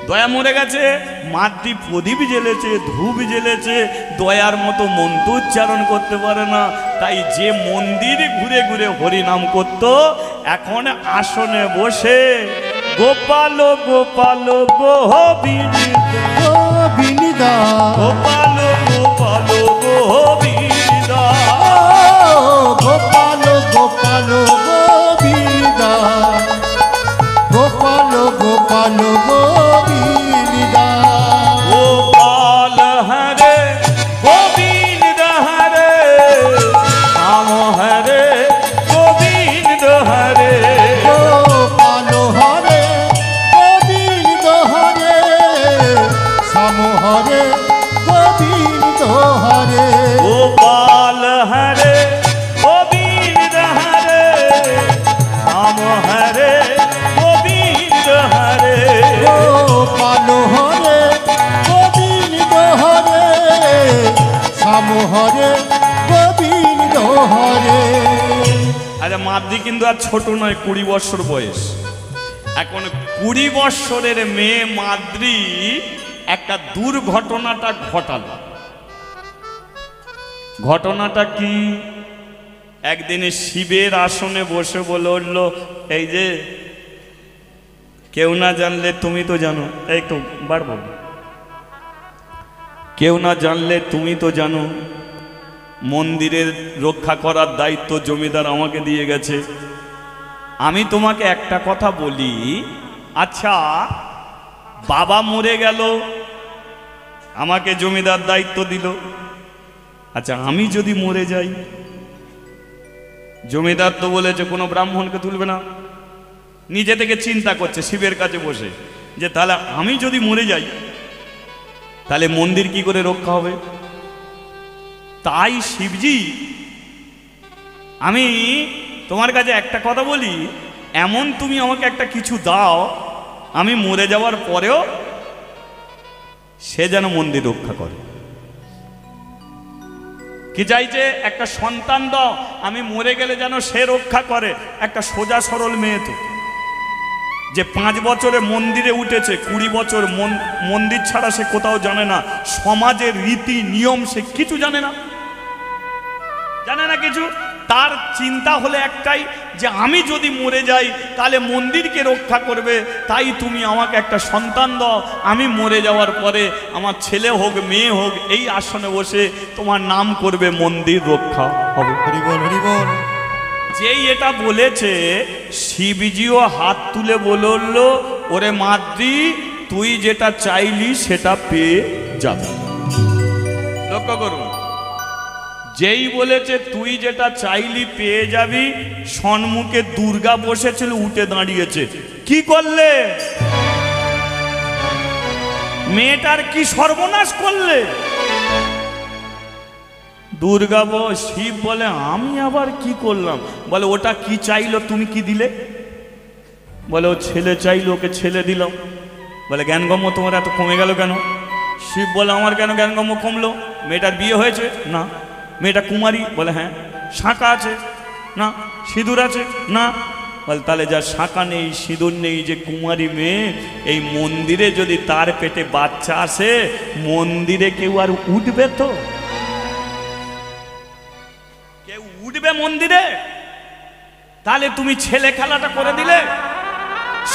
S1: দয়া মরে গেছে, মাটি প্রদীপ জ্বেলেছে, ধূপ জ্বেলেছে, দয়ার মতো মন্ত্র উচ্চারণ করতে পারে না। তাই যে মন্দির ঘুরে ঘুরে হরিনাম করত, এখন আসনে বসে গোপাল গোপাল
S2: গোবিন্দা,
S1: গোপাল গোপাল গোবিন্দা,
S2: গোপাল গোপাল গোবিন্দা, গোপাল গোপাল গোবিন্দা,
S1: গোপাল হরে গোবিন্দ হরে, রাম হরে গোবিন্দ হরে,
S2: গোপাল হরে গোবিন্দ হরে, শ্যাম হরে গোবিন্দ হরে,
S1: গোপাল হরে গোবিন্দ হরে, রাম হরে গোবিন্দ হরে,
S2: গোপাল হরে গোবিন্দ
S1: মাদ্রি কিন্তু আর ছোট নয়, 20 বছর বয়স। এখন 20 বছরের মেয়ে মাদ্রি একটা দুর্ঘটনাটা ঘটালো। ঘটনাটা কি? একদিনে শিবের আসনে বসে বলে উঠল, এই যে কেউ না জানলে তুমি তো জানো, এই তো বাড়ব, কেউ না জানলে তুমি তো জানো মন্দিরের রক্ষা করার দায়িত্ব জমিদার আমাকে দিয়ে গেছে। আমি তোমাকে একটা কথা বলি, আচ্ছা বাবা মরে গেল, আমাকে জমিদার দায়িত্ব দিল, আচ্ছা আমি যদি মরে যাই, জমিদার তো বলেছে কোনো ব্রাহ্মণকে তুলবে না, নিজে থেকে চিন্তা করছে শিবের কাছে বসে যে তাহলে আমি যদি মরে যাই তাহলে মন্দির কি করে রক্ষা হবে। তাই শিবজি, আমি তোমার কাছে একটা কথা বলি, এমন তুমি আমাকে একটা কিছু দাও, আমি মরে যাওয়ার পরেও সে যেন মন্দির রক্ষা করে। কি চাইছে? একটা সন্তান দাও, আমি মরে গেলে যেন সে রক্ষা করে। একটা সোজা সরল মেয়ে তো, যে 5 বছরে মন্দিরে উঠেছে, 20 বছর মন্দির ছাড়া সে কোথাও জানে না, সমাজের রীতি নিয়ম সে কিছু জানে না, জানে না কিছু। তার চিন্তা হলে একটাই, যে আমি যদি মরে যাই তাহলে মন্দিরকে রক্ষা করবে, তাই তুমি আমাকে একটা সন্তান দাও, আমি মরে যাওয়ার পরে আমার ছেলে হোক মেয়ে হোক এই আসনে বসে তোমার নাম করবে, মন্দির রক্ষা হবে।
S2: হরি বল, হরি বল।
S1: যেই এটা বলেছে, শিবজিও হাত তুলে বলল, ওরে মাদ্রি, তুই যেটা চাইলি সেটা পেয়ে যাবি। লক্ষ্য করুন, যেই বলেছে তুই যেটা চাইলি পেয়ে যাবি, সম্মুখে দুর্গা বসেছিল, উঠে দাঁড়িয়েছে। কি করলে? মেয়েটার কি সর্বনাশ করলে? দুর্গা শিব বলে, আমি আবার কি করলাম? বলে, ওটা কি চাইলো, তুমি কি দিলে? বলে, ও ছেলে চাইলো, ওকে ছেলে দিলাম। বলে, জ্ঞানগম্য তোমার এত কমে গেল কেন? শিব বলে, আমার কেন জ্ঞানগম্য কমলো? মেয়েটার বিয়ে হয়েছে না? মেয়েটা কুমারী? বলে, হ্যাঁ। শাঁখা আছে না? সিঁদুর আছে না? বলে, তাহলে যা শাঁখা নেই সিঁদুর নেই, যে কুমারী মেয়ে, এই মন্দিরে যদি তার পেটে বাচ্চা আসে, মন্দিরে কেউ আর উঠবে তো? কেউ উঠবে মন্দিরে? তাহলে তুমি ছেলে খেলাটা করে দিলে,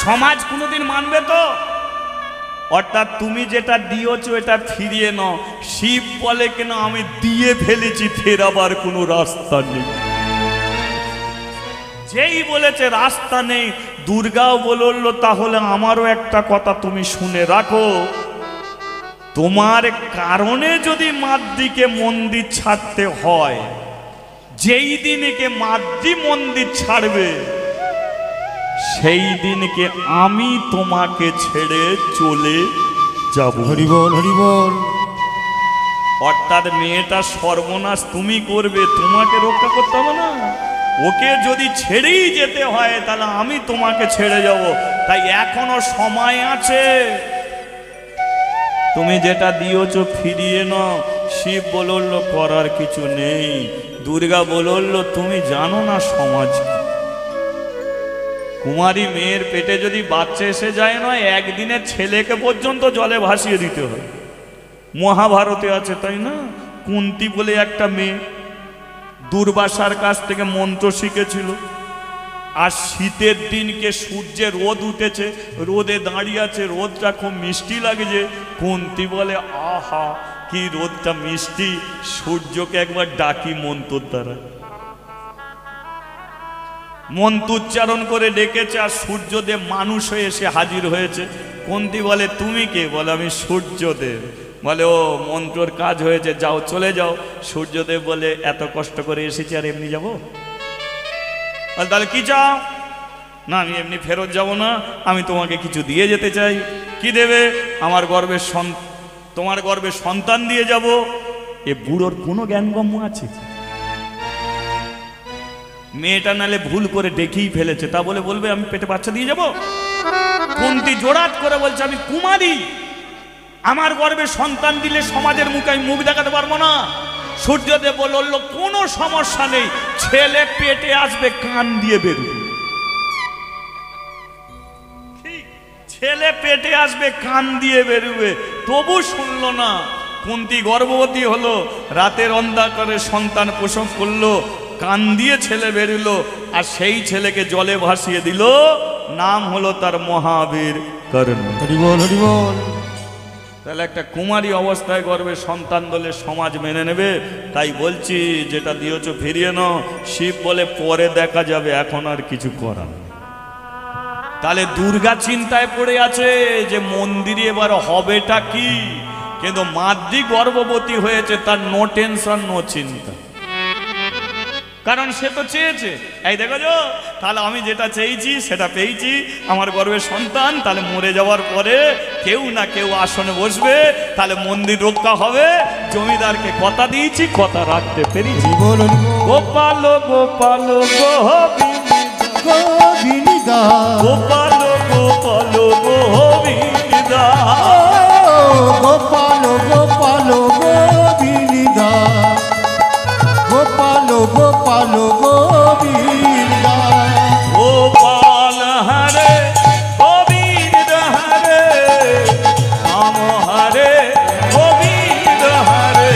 S1: সমাজ কোনোদিন মানবে তো? অর্থাৎ তুমি যেটা দিয়েছো এটা ফিরিয়ে নাও। শিব বলে, কেন আমি দিয়ে ফেলেছি, ফেরাবার কোনো রাস্তা নেই। যেই বলেছে রাস্তা নেই, দুর্গাও বলল, তাহলে আমারও একটা কথা তুমি শুনে রাখো, তোমার কারণে যদি মাদ্রিকে মন্দির ছাড়তে হয়, যেই দিনকে মাদ্রি মন্দির ছাড়বে, সেই দিনকে আমি তোমাকে ছেড়ে চলে যাব।
S2: হরি বল, হরি বল।
S1: অর্থাৎ মেয়েটা সর্বনাশ তুমি করবে, তোমাকে রক্ষা করতে হবে না। ওকে যদি ছেড়েই যেতে হয়, তাহলে আমি তোমাকে ছেড়ে যাব। তাই এখনো সময় আছে, তুমি যেটা দিয়েছো ফিরিয়ে নাও। শিব বলল, করার কিছু নেই। দুর্গা বলল, তুমি জানো না সমাজ, কুমারী মেয়ের পেটে যদি বাচ্চা এসে যায় না, একদিনের ছেলেকে পর্যন্ত জলে ভাসিয়ে দিতে হয়। মহাভারতে আছে, তাই না? কুন্তী বলে একটা মেয়ে দুর্বাসার কাছ থেকে মন্ত্র শিখেছিল, আর শীতের দিনকে সূর্যে রোদ উঠেছে, রোদে দাঁড়িয়ে আছে, রোদটা খুব মিষ্টি লাগছে। কুন্তী বলে, আহা কি রোদটা মিষ্টি, সূর্যকে একবার ডাকি মন্ত্রের দ্বারা। মন্ত্র উচ্চারণ করে ডেকেছে, আর সূর্যদেব মানুষ হয়ে এসে হাজির হয়েছে। কুন্তী বলে, তুমি কে? বলে, আমি সূর্যদেব। বলে, ও মন্ত্রর কাজ হয়েছে, যাও চলে যাও। সূর্যদেব বলে, এত কষ্ট করে এসেছি আর এমনি যাবো? বলে, তাহলে কি চাও? না, আমি এমনি ফেরত যাব না, আমি তোমাকে কিছু দিয়ে যেতে চাই। কি দেবে? আমার গর্ভের তোমার গর্ভে সন্তান দিয়ে যাব। এ বুড়োর কোনো জ্ঞানগম্য আছে? মেয়েটা নালে ভুল করে ডেকেই ফেলেছে, তা বলে বলবে আমি পেটে বাচ্চা দিয়ে যাব? কুন্তী জোড়াত করে বলছে, আমি কুমারী, আমার গর্ভে সন্তান দিলে সমাজের মুখে আমি মুখ দেখাতে পারবো না। সূর্যদেব বলল কোনো সমস্যা নেই, ছেলে পেটে আসবে কান দিয়ে বেরোবে। ছেলে পেটে আসবে কান দিয়ে বেরোবে, তবু শুনলো না। কুন্তী গর্ভবতী হলো, রাতের অন্ধকারে সন্তান প্রসব করলো, কান দিয়ে ছেলে বেরোলো, আর সেই ছেলেকে জলে ভাসিয়ে দিল। নাম হলো তার মহাবীর কর্ণ।
S2: হরি বল, হরি বল।
S1: তাহলে একটা কুমারী অবস্থায় গর্ভে সন্তান দলে সমাজ মেনে নেবে? তাই বলছি, যেটা দিয়েছ ফিরিয়ে নাও। শিব বলে পরে দেখা যাবে, এখন আর কিছু করার নেই। তাহলে দুর্গা চিন্তায় পড়ে আছে যে মন্দিরে এবার হবেটা কি, কিন্তু মাদ্রি গর্ভবতী হয়েছে, তার নো টেনশন নো চিন্তা, কারণ সে তো চেয়েছে। এই দেখো যো, তাহলে আমি যেটা চেয়েছি সেটা পেয়েছি, আমার গর্ভের সন্তান। তাহলে মরে যাওয়ার পরে কেউ না কেউ আসনে বসবে, তাহলে মন্দির রক্ষা হবে। জমিদারকে কথা দিয়েছি, কথা রাখতে পেরেছি।
S2: বল, হরি বল।
S1: গোপাল গোপাল
S2: গোবিন্দা,
S1: গোপাল গোপাল গোবিন্দা,
S2: গোপাল গোপাল গোবিন্দা, গোপাল গোপাল গোবিন্দা,
S1: গোপাল হরে গোবিন্দ হরে, রাম হরে গোবিন্দ হরে,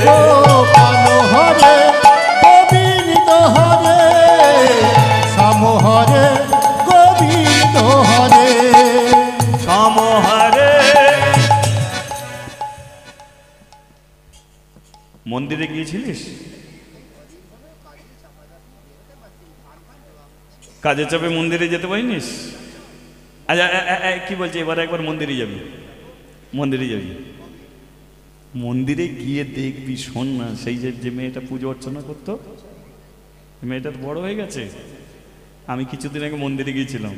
S2: গোপাল হরে গোবিন্দ হরে, শ্যাম হরে গোবিন্দ হরে,
S1: রাম হরে। মন্দিরে গিয়েছিলিস? কাজে চাপে মন্দিরে যেতে পারিনিস? আচ্ছা, কি বলছি, এবার একবার মন্দিরে যাবি, মন্দিরে যাবি, মন্দিরে গিয়ে দেখবি। শোন না, সেই যে মেয়েটা পুজো অর্চনা করতো, মেয়েটা তো বড় হয়ে গেছে। আমি কিছুদিন আগে মন্দিরে গিয়েছিলাম,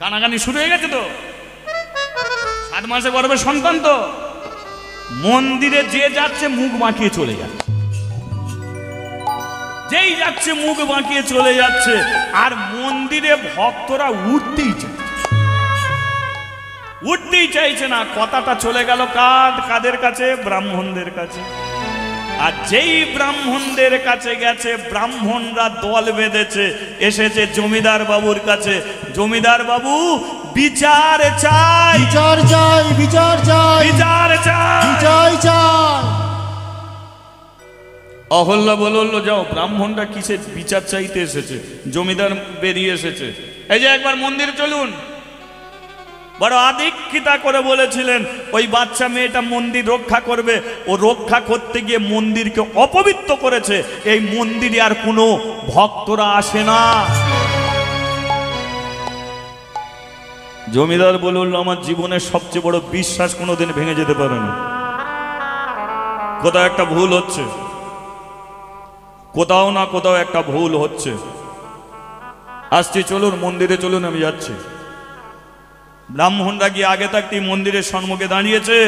S1: কানাকানি শুরু হয়ে গেছে তো, 7 মাসে গর্ভে সন্তান তো। মন্দিরে যে যাচ্ছে মুখ বাঁকিয়ে চলে যাচ্ছে, যেই যাচ্ছে মুখ বাঁকিয়ে চলে যাচ্ছে। আর মন্দিরে ভক্তরা উঠতেই চাইছে না। কথাটা চলে গেল কাদের কাছে? ব্রাহ্মণদের কাছে। আর যেই ব্রাহ্মণদের কাছে গেছে, ব্রাহ্মণরা দল বেঁধেছে, এসেছে জমিদার বাবুর কাছে। জমিদার বাবু বিচার চাই,
S2: বিচার চাই, বিচার চাই,
S1: বিচার চাই,
S2: বিচার চাই।
S1: অহল্যা বলল, যাও, ব্রাহ্মণরা কিসে বিচার চাইতে এসেছে? জমিদার বেরিয়ে এসেছে। এই যে একবার মন্দিরে চলুন। বড় আধিক্যতা করে বলেছিলেন, ওই বাচ্চা মেয়েটা মন্দির রক্ষা করবে। ও রক্ষা করতে গিয়ে মন্দিরকে অপবিত্র করেছে। এই মন্দিরে আর কোনো ভক্তরা আসে না। জমিদার বলল, আমার জীবনের সবচেয়ে বড় বিশ্বাস কোনোদিন ভেঙে যেতে পারে না। কোথাও একটা ভুল হচ্ছে, কোথাও না কোথাও একটা ভুল হচ্ছে। আসছি, চলুন মন্দিরে চলুন, আমি যাচ্ছি। ব্রাহ্মণরা গিয়ে আগে থাকতেই মন্দিরের সম্মুখে দাঁড়িয়েছে।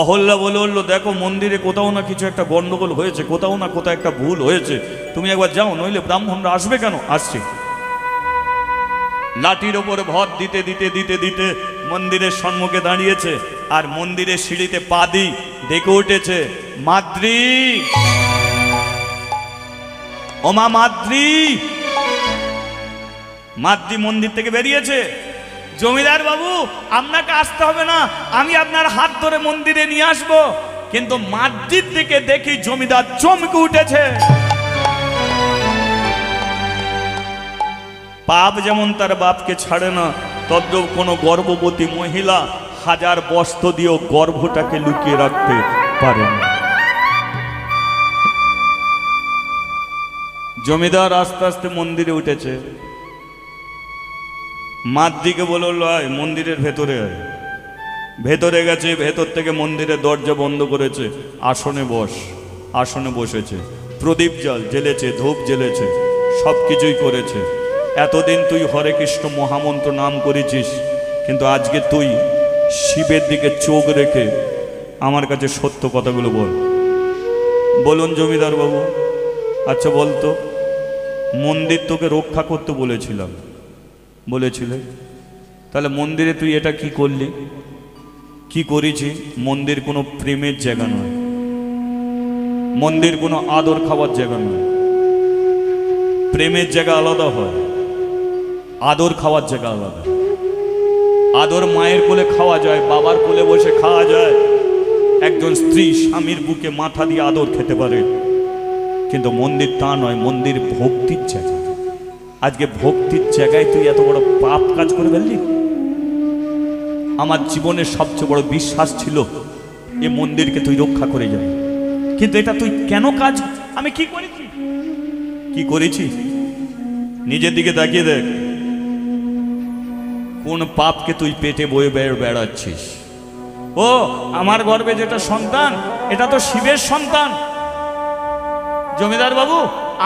S1: অহল্যা বলল, দেখো মন্দিরে কোথাও না কিছু একটা গন্ডগোল হয়েছে, কোথাও না কোথাও একটা ভুল হয়েছে, তুমি একবার যাও, নইলে ব্রাহ্মণরা আসবে কেন? আসছি। লাঠির ওপরে ভর দিতে দিতে দিতে দিতে মন্দিরের সম্মুখে দাঁড়িয়েছে। আর মন্দিরের সিঁড়িতে পা দিয়ে ডেকে উঠেছে, মাদ্রি, ওমা মাদ্রি। মাদ্রি মন্দির থেকে বেরিয়েছে। জমিদার বাবু, আপনাকে আসতে হবে না, আমি আপনার হাত ধরে মন্দিরে নিয়ে আসবো। কিন্তু মাদ্রির দিকে দেখি জমিদার চমকে উঠেছে। পাপ যেমন তার বাপকে ছাড়ে না, তদ্রূপ কোনো গর্ভবতী মহিলা হাজার বস্ত্র দিয়েও গর্ভটাকে লুকিয়ে রাখতে পারে না। জমিদার আস্তে আস্তে মন্দিরে উঠেছে। মাদ্রিকে বলল, আয় মন্দিরের ভেতরে আয়। ভেতরে গেছে, ভেতর থেকে মন্দিরের দরজা বন্ধ করেছে। আসনে বস। আসনে বসেছে। প্রদীপ জল জ্বেলেছে, ধূপ জ্বেলেছে, সব কিছুই করেছে। এতদিন তুই হরে কৃষ্ণ মহামন্ত্র নাম করেছিস, কিন্তু আজকে তুই শিবের দিকে চোখ রেখে আমার কাছে সত্য কথাগুলো বল। বলুন জমিদার বাবু, আচ্ছা বলতো, মন্দির তোকে রক্ষা করতে বলেছিলাম, বলেছিলে, তাহলে মন্দিরে তুই এটা কি করলি, কি করেছি? মন্দির কোনো প্রেমের জায়গা নয়, মন্দির কোনো আদর খাওয়ার জায়গা নয়। প্রেমের জায়গা আলাদা হয়, আদর খাওয়ার জায়গা আলাদা। আদর মায়ের কোলে খাওয়া যায়, বাবার কোলে বসে খাওয়া যায়, একজন স্ত্রী স্বামীর বুকে মাথা দিয়ে আদর খেতে পারে, কিন্তু মন্দির তা নয়। মন্দির ভক্তির জায়গা। আজকে ভক্তির জায়গায় তুই এত বড় পাপ কাজ করে ফেললি। আমার জীবনের সবচেয়ে বড় বিশ্বাস ছিল এ মন্দিরকে তুই রক্ষা করে যাবি, কিন্তু এটা তুই কেন কাজ? আমি কি করেছি, কি করেছি? নিজের দিকে তাকিয়ে দেখ, কোন পাপকে তুই পেটে বয়ে বেড়াচ্ছিস। ও আমার গর্ভে যেটা সন্তান, এটা তো শিবের সন্তান। জমিদার বাবু,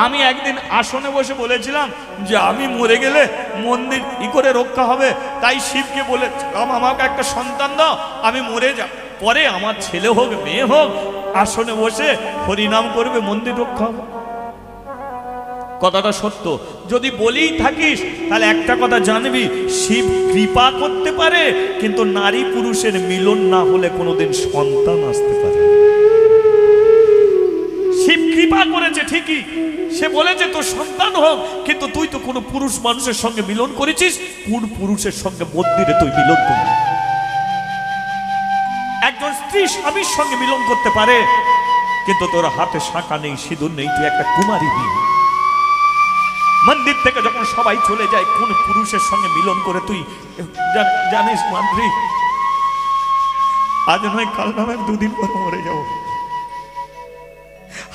S1: আমি একদিন আসনে বসে বলেছিলাম যে আমি মরে গেলে মন্দির কি করে রক্ষা হবে, তাই শিবকে বলেছিলাম আমাকে একটা সন্তান দাও, আমি মরে যা, পরে আমার ছেলে হোক মেয়ে হোক আসনে বসে হরিনাম করবে, মন্দির রক্ষা হবে। কথাটা সত্য। যদি বলেই থাকিস তাহলে একটা কথা জানবি, শিব কৃপা করতে পারে, কিন্তু নারী পুরুষের মিলন না হলে কোনোদিন সন্তান আসতে পারে। শিব কৃপা করেছে ঠিকই, সে বলেছে তোর সন্তান হোক, কিন্তু তুই তো কোনো পুরুষ মানুষের সঙ্গে মিলন করেছিস। কোন পুরুষের সঙ্গে মন্দিরে তুই মিলন করবি? একজন স্ত্রী স্বামীর সঙ্গে মিলন করতে পারে, কিন্তু তোর হাতে শাঁখা নেই, সিঁদুর নেই, তুই একটা কুমারী মেয়ে। মন্দির থেকে যখন সবাই চলে যায়, কোন পুরুষের সঙ্গে মিলন করে তুই জানিস? মাদ্রি, আজ নয় কাল নয়, দুদিন পরে মরে যাব।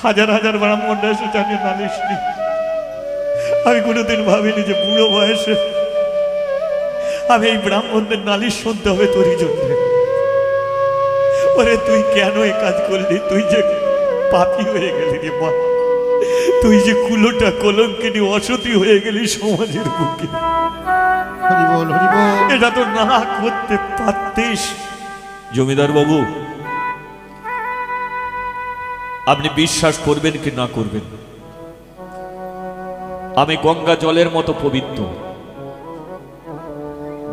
S1: হাজার হাজার ব্রাহ্মণরা এসে জানে নালিশ নেই। আমি কোনোদিন ভাবিনি যে বুড়ো বয়সে আমি এই ব্রাহ্মণদের নালিশ শুনতে হবে তোরই জন্য। ওরে তুই কেন এ কাজ করলি? তুই যে পাপী হয়ে গেলি রে মা, তুই যে কুলোটা কলঙ্কিনী অসতী হয়ে গেলি সমাজের বুকে।
S2: হরি বল, হরি বল।
S1: এটা তো না করতে পারতিস। জমিদার বাবু, আপনি বিশ্বাস করবেন কি না করবেন, আমি গঙ্গা জলের মতো পবিত্র।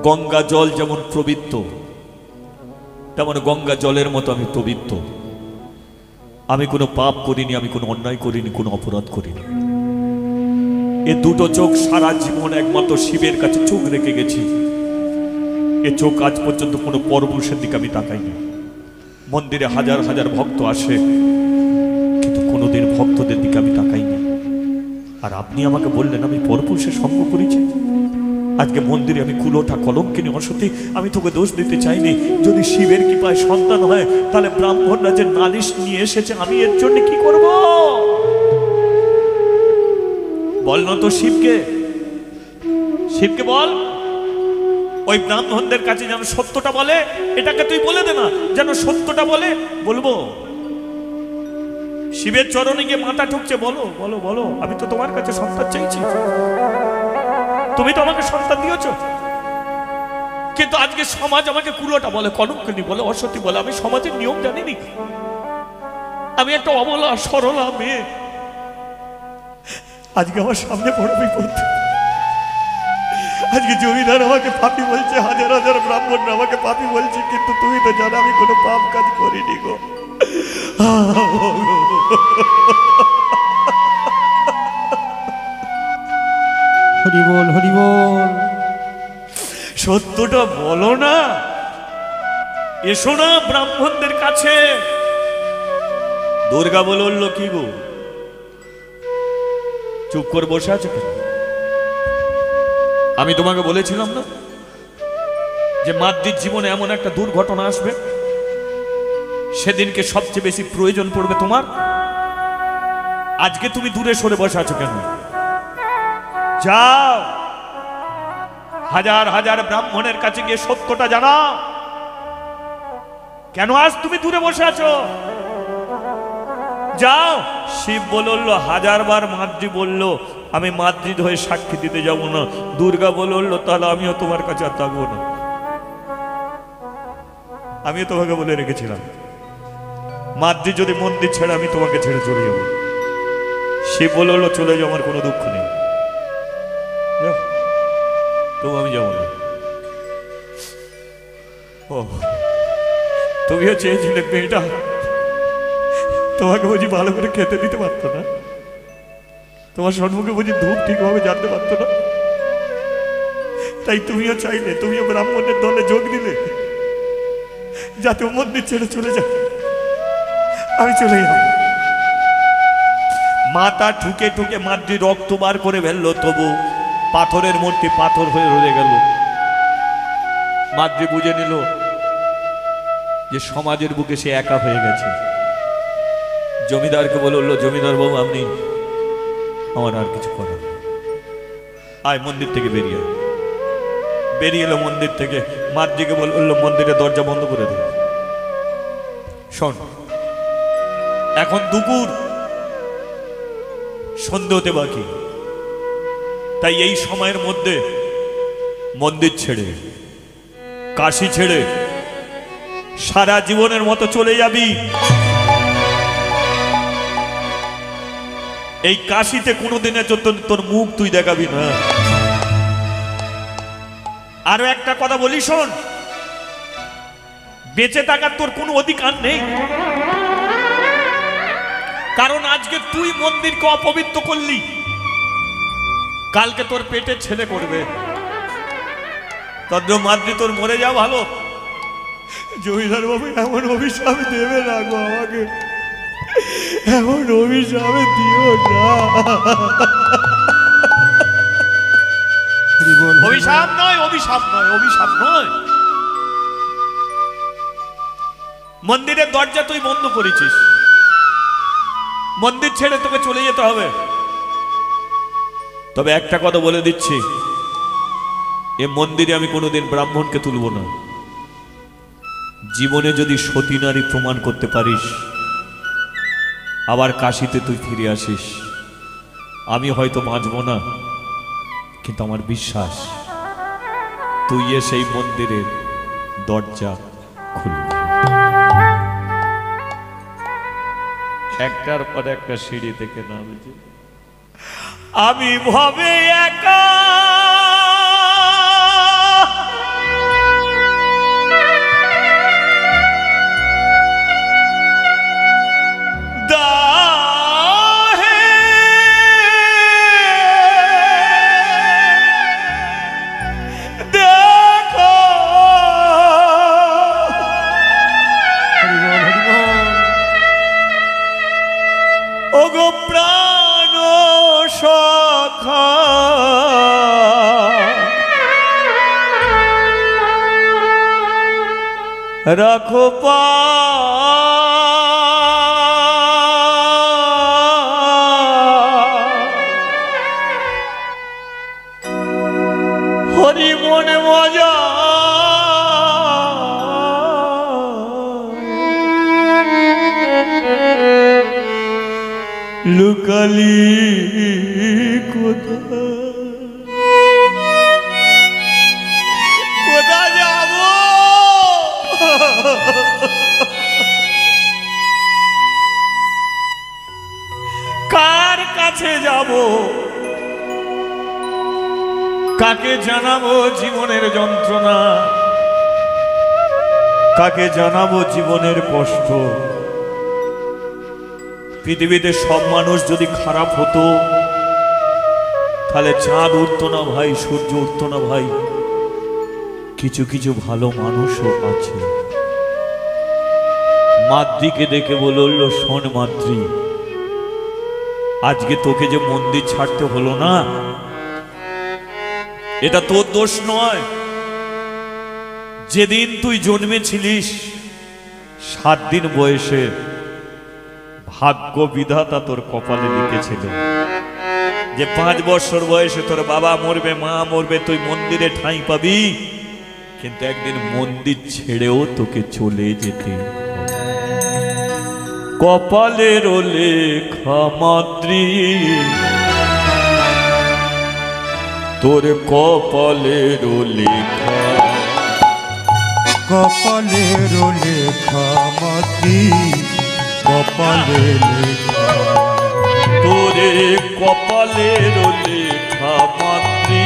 S1: গঙ্গা জল যেমন পবিত্র, তেমন গঙ্গা জলের মতো আমি পবিত্র। আমি কোনো পাপ করিনি, আমি কোনো অন্যায় করিনি, কোনো অপরাধ করিনি। এ দুটো চোখ সারা জীবন একমাত্র শিবের কাছে চোখ রেখে গেছি। এ চোখ আজ পর্যন্ত কোনো পরপুরুষের দিকে আমি তাকাইনি। মন্দিরে হাজার হাজার ভক্ত আসে, কিন্তু কোনোদিন ভক্তদের দিকে আমি তাকাইনি। আর আপনি আমাকে বললেন আমি পরপুরুষের সঙ্গ করেছি। আজকে মন্দিরে আমি কুলোটা কলঙ্কিনী অসতী, আমি তোকে দোষ দিতে চাইনি। যদি শিবের কৃপায় সন্তান হয়, তাহলে ব্রাহ্মণরা যে নালিশ নিয়ে এসেছে, আমি এর জন্য কি করব? বল না তো শিবকে, শিবকে বল ওই ব্রাহ্মণদের কাছে যেন সত্যটা বলে। এটাকে তুই বলে দে না, যেন সত্যটা বলে। বলবো শিবের চরণে গিয়ে মাথা ঠুকছে, বলো বলো বলো, আমি তো তোমার কাছে সন্তান চাইছি, তুমি তো আমাকে সন্তান দিয়েছ। কিন্তু আজকে সমাজ আমাকে কুলোটা বলে, কলঙ্কিনী বলে, অসতী বলে। আমি সমাজের নিয়ম জানিনি, আমি একটা অবলা সরলা মেয়ে। আজকে আমার সামনে বড় বিপদ। আজকে জমিদার আমাকে পাপী বলছে, হাজার হাজার ব্রাহ্মণরা আমাকে পাপী বলছে, কিন্তু তুমি তো জানো আমি কোনো পাপ কাজ করিনি গো।
S2: হরি বল, হরি বল।
S1: সত্যটা বলো না, এসো না ব্রাহ্মণদের কাছে। দুর্গা বলল কি গো, চুপ করে বসে আছে কেন? আমি তোমাকে বলেছিলাম না যে মাদ্রির জীবনে এমন একটা দুর্ঘটনা আসবে, সেদিনকে সবচেয়ে বেশি প্রয়োজন পড়বে তোমার। আজকে তুমি দূরে সরে বসে আছো কেন? যাও হাজার হাজার ব্রাহ্মণের কাছে গিয়ে সত্যটা জানাও। কেন আজ তুমি দূরে বসে আছো? যাও। শিব বলল হাজারবার, মাদ্রি বলল আমি মাদ্রিদ হয়ে সাক্ষী দিতে যাব না। দুর্গা বলল তাহলে আমিও তোমার কাছে আর থাকবো না। আমিও তোমাকে বলে রেখেছিলাম মাদ্রি যদি মন্দির ছেড়ে, আমি তোমাকে ছেড়ে চলে যাব। শিব বলল চলে যাও, আমার কোনো দুঃখ নেই, তবু আমি যাবো না। ও তুমিও চেয়েছিলে মেয়েটা তোমাকে বুঝি ভালো করে খেতে দিতে পারতো না, তোমার সম্মুখে বুঝি ধূপ ঠিকভাবে জানতে পারতো না, তাই তুমিও চাইলে, তুমিও ব্রাহ্মণের দলে যোগ দিলে যাতে ও মন্দির ছেড়ে চলে যায়। আমি চলে যাব। মাথা ঠুকে ঠুকে মাতৃ রক্ত বার করে ফেললো, তবু পাথরের মূর্তি পাথর হয়ে রয়ে গেল। মাতৃ বুঝে নিল যে সমাজের বুকে সে একা হয়ে গেছে। জমিদারকে বলল, জমিদার বাবু আপনি, আমার আর কিছু করার নেই, আয় মন্দির থেকে বেরিয়ে আয়। বেরিয়ে এলো মন্দির থেকে। মাতৃকে বলল মন্দিরের দরজা বন্ধ করে দে। শোন, এখন দুপুর, সন্ধে হতে বাকি, তাই এই সময়ের মধ্যে মন্দির ছেড়ে, কাশি ছেড়ে সারা জীবনের মতো চলে যাবি। এই কাশিতে কোনোদিনের জন্য তোর মুখ তুই দেখাবি না। আরো একটা কথা বলি, শোন, বেঁচে থাকার তোর কোনো অধিকার নেই, কারণ আজকে তুই মন্দিরকে অপবিত্র করলি, কালকে তোর পেটে ছেলে করবে। তদ্র মাতৃ তোর মরে যাও ভালো। জমিদার বাবু এমন অভিশাপ দেবে না গো আমাকে, এমন অভিশাপ দিও না। অভিশাপ নয়, অভিশাপ নয়, অভিশাপ নয়। মন্দিরের দরজা তুই বন্ধ করেছিস, মন্দির ছেড়ে তোকে চলে যেতে হবে। তবে একটা কথা বলে দিচ্ছি, এ মন্দিরে আমি কোনোদিন ব্রাহ্মণকে তুলব না। জীবনে যদি সতী নারী প্রমাণ করতে পারিস, আবার কাশিতে তুই ফিরে আসিস, আমি হয়তো বাঁচব না, কিন্তু আমার বিশ্বাস তুই সেই মন্দিরের দরজা খুলবি। একটার পর একটা সিঁড়ি থেকে নামছে, আমি ভাবে একা প্রাণ সখা রাখো পা হরি মনে মজা লুকালি কোথা যাব, কার কাছে যাব, কাকে জানাবো জীবনের যন্ত্রণা, কাকে জানাবো জীবনের কষ্ট। পৃথিবীতে সব মানুষ যদি খারাপ হতো তাহলে চাঁদ উঠতো না ভাই, সূর্য উঠতো না ভাই। কিছু কিছু ভালো মানুষও আছে। মাতৃকে দেখে বলল, শোন মাতৃ, আজকে তোকে যে মন্দির ছাড়তে হলো না, এটা তোর দোষ নয়। যেদিন তুই জন্মেছিলিস 7 দিন বয়সে ভাগ্য বিধাতা তোর কপালে লিখেছিল যে 5 বছর বয়সে তোর বাবা মরবে, মা মরবে, তুই মন্দিরে ঠাঁই পাবি, কিন্তু একদিন মন্দির ছেড়েও তোকে চলে যেতে কপালের লেখা মাতৃ, তোর কপালের লেখা,
S2: কপালের লেখা মাতৃ, কপালের লেখা,
S1: তোরে কপালের লেখা মাতৃ,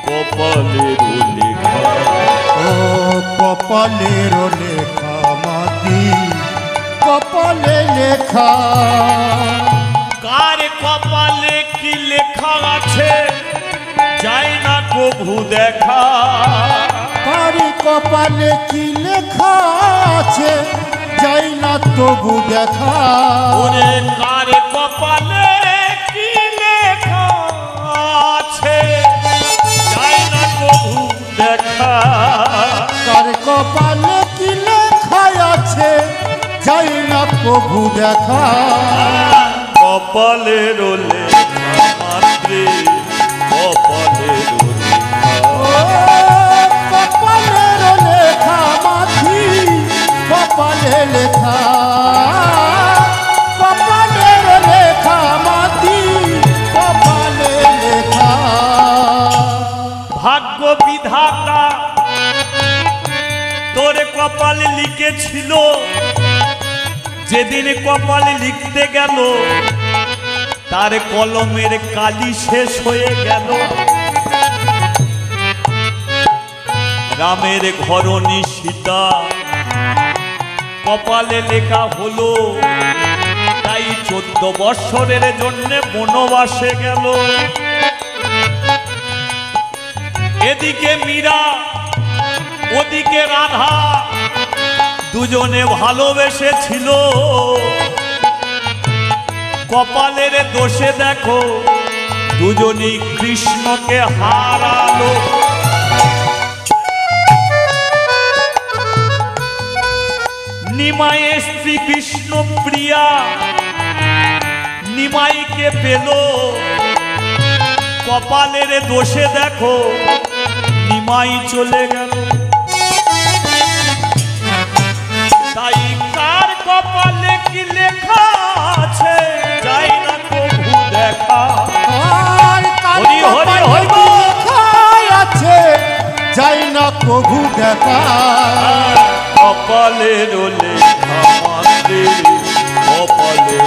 S1: কপালের লেখা।
S2: ও কপালের লেখা মাটি কপালে লেখা।
S1: কার কপালে কি লেখা আছে যায় না কভু দেখা।
S2: কার কপালে কি লেখা আছে যাই না তবু দেখা।
S1: ওরে কার কপালে কি লেখা আছে যায় না কভু দেখা।
S2: কার কপালে কি লেখা আছে যাই না প্রভু দেখা।
S1: কপালের লেখা মাত্রে কপালের
S2: কপালের লেখা মাটি কপালে লেখা। কপালের লেখা মাটি কপালে লেখা।
S1: ভাগ্য বিধাতা তোর কপাল লিখেছিল, যেদিন কপাল লিখতে গেল তার কলমের কালি শেষ হয়ে গেল। রামের ঘরণী সীতা কপালে লেখা হলো, তাই 14 বৎসরের জন্য বনবাসে গেল। এদিকে মীরা ওদিকে রাধা দুজনে ভালোবেসেছিল। কপালের দোষে দেখো দুজনেই কৃষ্ণকে হারালো। নিমাইয়ের স্ত্রী বিষ্ণু প্রিয়া নিমাইকে পেল। কপালের দোষে দেখো নিমাই চলে গেল। তাই কার কপালে কি লেখা আছে যাই না কভু দেখা। হরি হরি হরি
S2: লেখা আছে যাই না প্রভু দেখা।
S1: কপালের লেখা মাত্রে কপালের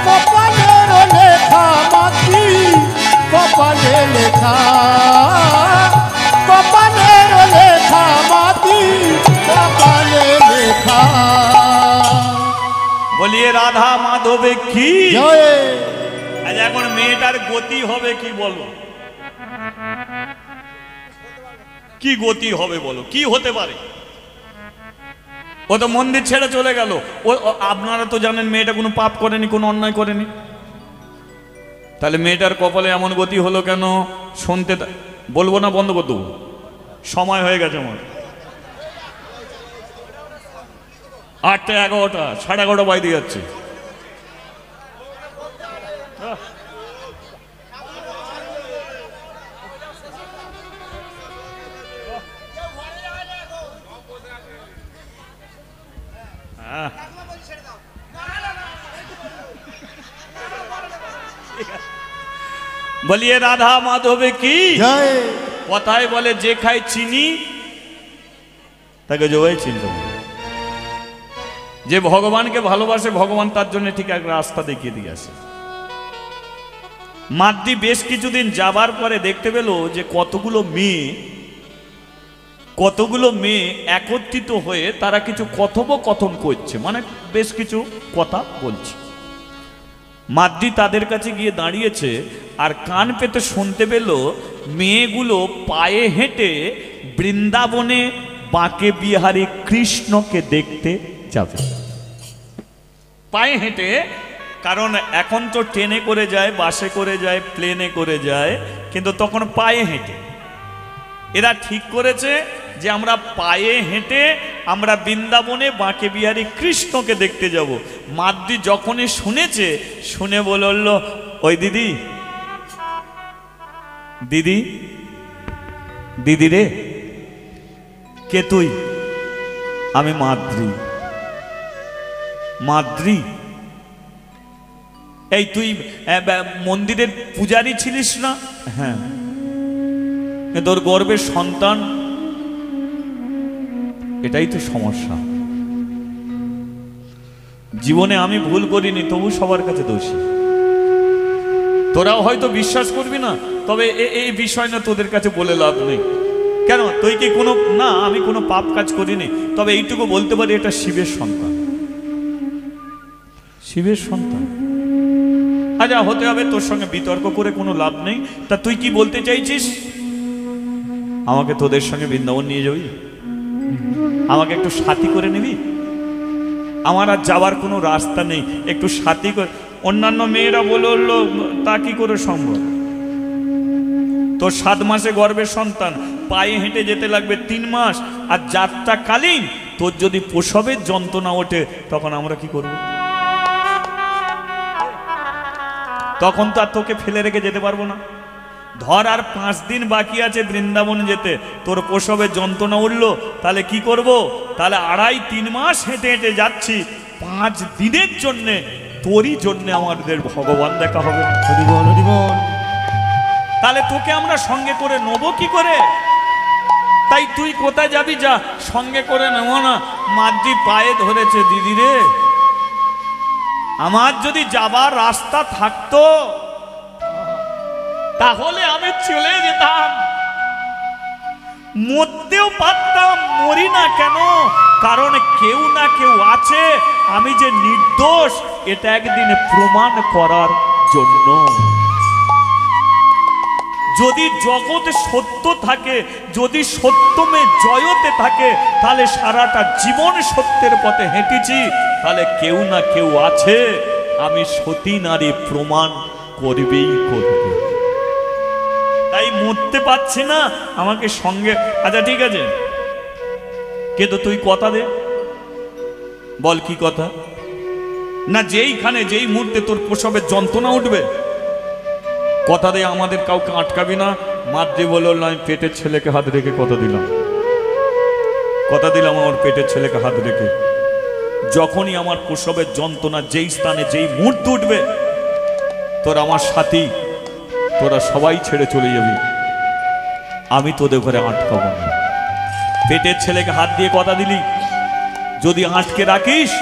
S2: কপালের লেখা মাটি কপালে লেখা। কপালের লেখা মাটি কপালে লেখা।
S1: বলিয়ে রাধা মাধবে কি
S2: জয়।
S1: আজ এখন মেয়েটার গতি হবে কি বলো, কি গতি হবে বলো, কি হতে পারে? ও তো মন্দির ছেড়ে চলে গেল। আপনারা তো জানেন মেয়েটা কোনো পাপ করেনি, কোনো অন্যায় করেনি। তাহলে মেয়েটার কপালে এমন গতি হলো কেন? শুনতে বলবো না, বন্ধ করে দেবো? সময় হয়ে গেছে আমার। 8টা 11টা 11:30 বাইরে যাচ্ছে। বলিয়ে রাধা মাধবে কি
S2: জয়।
S1: কথায় বলে যে খায় চিনি তাকে জয় চিনতে হবে। যে ভগবানকে ভালোবাসে ভগবান তার জন্য ঠিক এক রাস্তা দেখিয়ে দিয়ে আসে। মাদ্রি বেশ কিছুদিন যাবার পরে দেখতে পেল যে কতগুলো মেয়ে একত্রিত হয়ে তারা কিছু কথোপকথন করছে, মানে বেশ কিছু কথা বলছে। মাদ্রি তাদের কাছে গিয়ে দাঁড়িয়েছে আর কান পেতে শুনতে পেল মেয়েগুলো পায়ে হেঁটে বৃন্দাবনে বাঁকে বিহারী কৃষ্ণকে দেখতে যাবে। পায়ে হেঁটে, কারণ এখন তো ট্রেনে করে যায়, বাসে করে যায়, প্লেনে করে যায়, কিন্তু তখন পায়ে হেঁটে। এরা ঠিক করেছে যে আমরা পায়ে হেঁটে আমরা বৃন্দাবনে বাঁকে বিহারী কৃষ্ণকে দেখতে যাব। মাদ্রি যখনই শুনেছে, শুনে বলল, ওই দিদি দিদি দিদি রে, কে তুই? আমি মাদ্রি। মাদ্রি, এই তুই মন্দিরের পূজারী ছিলিস না? হ্যাঁ। তোর গর্বের সন্তান, এটাই তো সমস্যা। জীবনে আমি ভুল করিনি, তবু সবার কাছে দোষী। তোরাও হয়তো বিশ্বাস করবি না, তবে এই বিষয় না তোদের কাছে বলে লাভ নেই। কেন তুই কি কোনো না, আমি কোনো পাপ কাজ করিনি, তবে এইটুকু বলতে পারি এটা শিবের সন্তান, শিবের সন্তান। আচ্ছা হতে হবে, তোর সঙ্গে বিতর্ক করে কোনো লাভ নেই। তা তুই কি বলতে চাইছিস? আমাকে তোদের সঙ্গে বৃন্দাবন নিয়ে যাবি? আমাকে একটু সাথী করে নিবি? আমার আর যাওয়ার কোনো রাস্তা নেই, একটু সাথী করে। অন্যান্য মেয়েরা বলে উঠলো, তা কি করে সম্ভব? তোর 7 মাসে গর্ভের সন্তান, পায়ে হেঁটে যেতে লাগবে 3 মাস, আর যাত্রাকালীন তোর যদি প্রসবের যন্ত্রণা ওঠে তখন আমরা কি করব? তখন তো আর তোকে ফেলে রেখে যেতে পারবো না। ধর আর 5 দিন বাকি আছে বৃন্দাবনে যেতে, তোর প্রসবের যন্ত্রণা উঠলো, তাহলে কি করব? তাহলে 2.5-3 মাস হেঁটে হেঁটে যাচ্ছি, 5 দিনের জন্যে তোরই জন্যে আমাদের ভগবান দেখা হবে। তাহলে তোকে আমরা সঙ্গে করে নেবো কি করে? তাই তুই কোথায় যাবি, যা, সঙ্গে করে নেব না। মাদ্রি পায়ে ধরেছে, দিদি রে, আমার যদি যাবার রাস্তা থাকতো তাহলে আমি চলে যেতাম, মরতেও পারতাম। মরি না কেন? কারণ কেউ না কেউ আছে আমি যে নির্দোষ এটা একদিন প্রমাণ করার জন্য। যদি জগৎ সত্য থাকে, যদি সত্যমে জয়তে থাকে, তাহলে সারাটা জীবন সত্যের পথে হেঁটেছি, তাহলে কেউ না কেউ আছে আমি সতী নারী প্রমাণ করবেই করবে। তাই মরতে পারছি না, আমাকে সঙ্গে। আচ্ছা ঠিক আছে, কিন্তু তুই কথা দে, বল কি কথা? না যেইখানে যেই মুহূর্তে তোর প্রসবের যন্ত্রণা উঠবে, কথা দে আমাদের কাউকে আটকাবি না। মাদ্রি বলল, আমি পেটের ছেলেকে হাত রেখে কথা দিলাম, কথা দিলাম আমার পেটের ছেলেকে হাত রেখে, যখনই আমার প্রসবের যন্ত্রণা যেই স্থানে যেই মুহূর্তে উঠবে, তোর আমার সাথী, তোরা সবাই ছেড়ে চলে যাবি, আমি তোদের ঘরে আটকাবো না। পেটের ছেলেকে হাত দিয়ে কথা দিলি, যদি আটকে রাখিস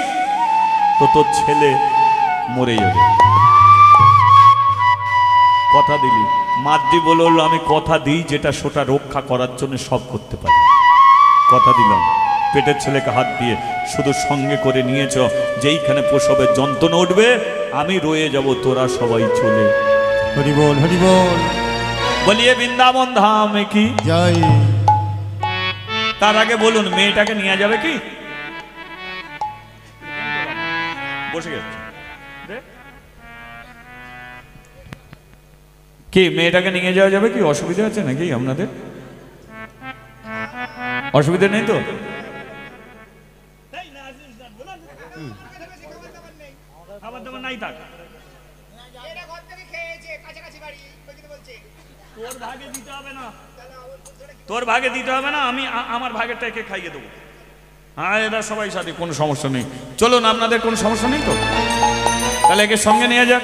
S1: তো তোর ছেলে মরে যাবে। কথা দিলি। মাদ্রি বলল, আমি কথা দিই, যেটা সেটা রক্ষা করার জন্য সব করতে পারি, কথা দিলাম। পেটের ছেলেকে হাত দিয়ে শুধু সঙ্গে করে নিয়েছ, যেইখানে প্রসবের যন্ত্রণা উঠবে আমি রয়ে যাব, তোরা সবাই চলে।
S2: হরি বল, হরি বল,
S1: বলিয়ে বৃন্দাবন ধাম কি
S2: জয়।
S1: তার আগে বলুন, মেয়েটাকে নিয়ে যাবে কি? বসে গেছে কি? মেয়েটাকে নিয়ে যাওয়া যাবে কি? অসুবিধা আছে নাকি আপনাদের? অসুবিধা নেই তো? খাবার দাবার নাই থাক, তোর ভাগে দিতে হবে না, তোর ভাগে দিতে হবে না, আমি আমার ভাগেরটা একে খাইয়ে দেবো। হ্যাঁ এরা সবাই সাথে, কোনো সমস্যা নেই। চলুন, আপনাদের কোনো সমস্যা নেই তো? তাহলে একে সঙ্গে নিয়ে যাক।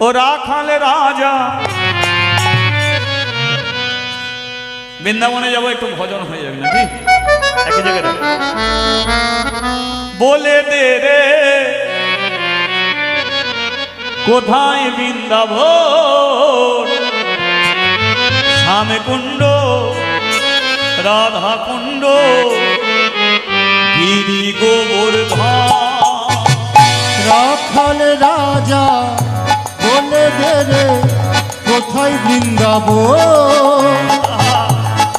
S1: ও রাখালে রাজা, বৃন্দাবনে যাবো, একটু ভজন হয়ে যাবে নাকি একই জায়গায়? বলে দে রে কোথায় বৃন্দাবন, শ্যাম কুণ্ড, রাধা কুণ্ড, গিরি গোবর্ধন।
S2: রাখাল রাজা বলে দে রে কোথায় বৃন্দাবন,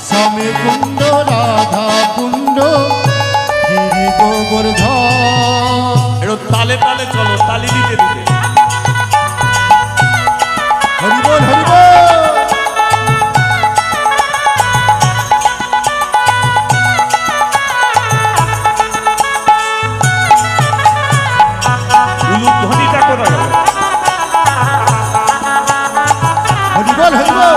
S2: শ্যামে কুণ্ড, রাধা কুণ্ড, গিরি গোবর্ধন।
S1: একটু তালে তালে চলো, তালি দিতে দিতে।
S2: হরি বল, হরি বল।
S1: উলুধ্বনিটা কোথায় গেল?
S2: হরি বল, হরি বল।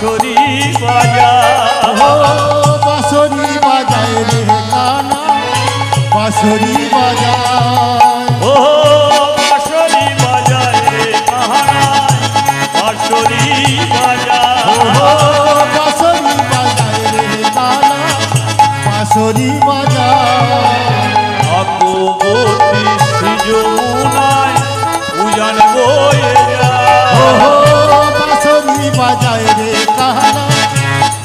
S1: বাঁশরি বাজা
S2: ও বাঁশরি বাজায় রে কানা বাঁশরি বাজায়
S1: ও বাঁশরি বাজায় রে মহারাজ বাঁশরি বাজা
S2: ও বাঁশরি বাজায় রে কানা বাঁশরি বাজায়
S1: ভগবতী শ্রী যমুনায় উজান বয়ে
S2: ও
S1: যায়
S2: বাঁশরি বাজায় রে কানা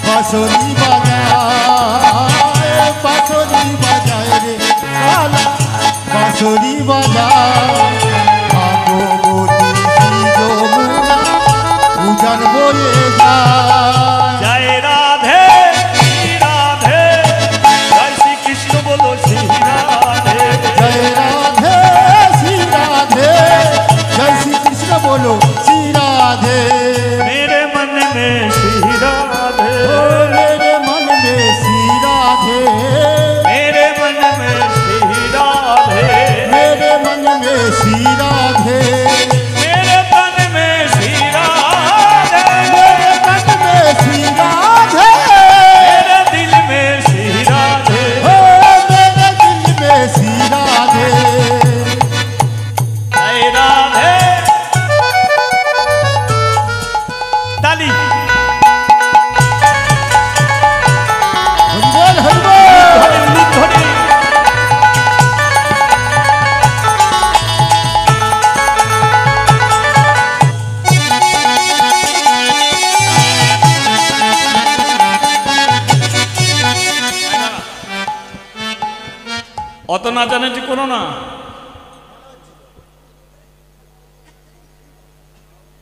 S2: বাঁশরি বাজায় বাঁশরি বাজায় রে কানা বাঁশরি বাজায় ভাগবতী শ্রী যমুনা উজান বয়ে যায়
S1: জয় রাধে শ্রী রাধে জয় শ্রী কৃষ্ণ বলো শ্রী রাধে
S2: জয় রাধে শ্রী রাধে জয় শ্রী কৃষ্ণ বলো শ্রী রাধে
S1: मेरे मन में श्री राधे
S2: ओ मेरे मन में श्री राधे
S1: मेरे मन में श्री राधे
S2: मेरे मन में श्री राधे
S1: मेरे तन में श्री राधे
S2: मेरे तन में श्री राधे
S1: मेरे दिल में श्री राधे
S2: ओ मेरे दिल में श्री राधे
S1: जय राधे ताली
S2: हरि बोल हरि बोल
S1: धनी অত নাচানাচি করো না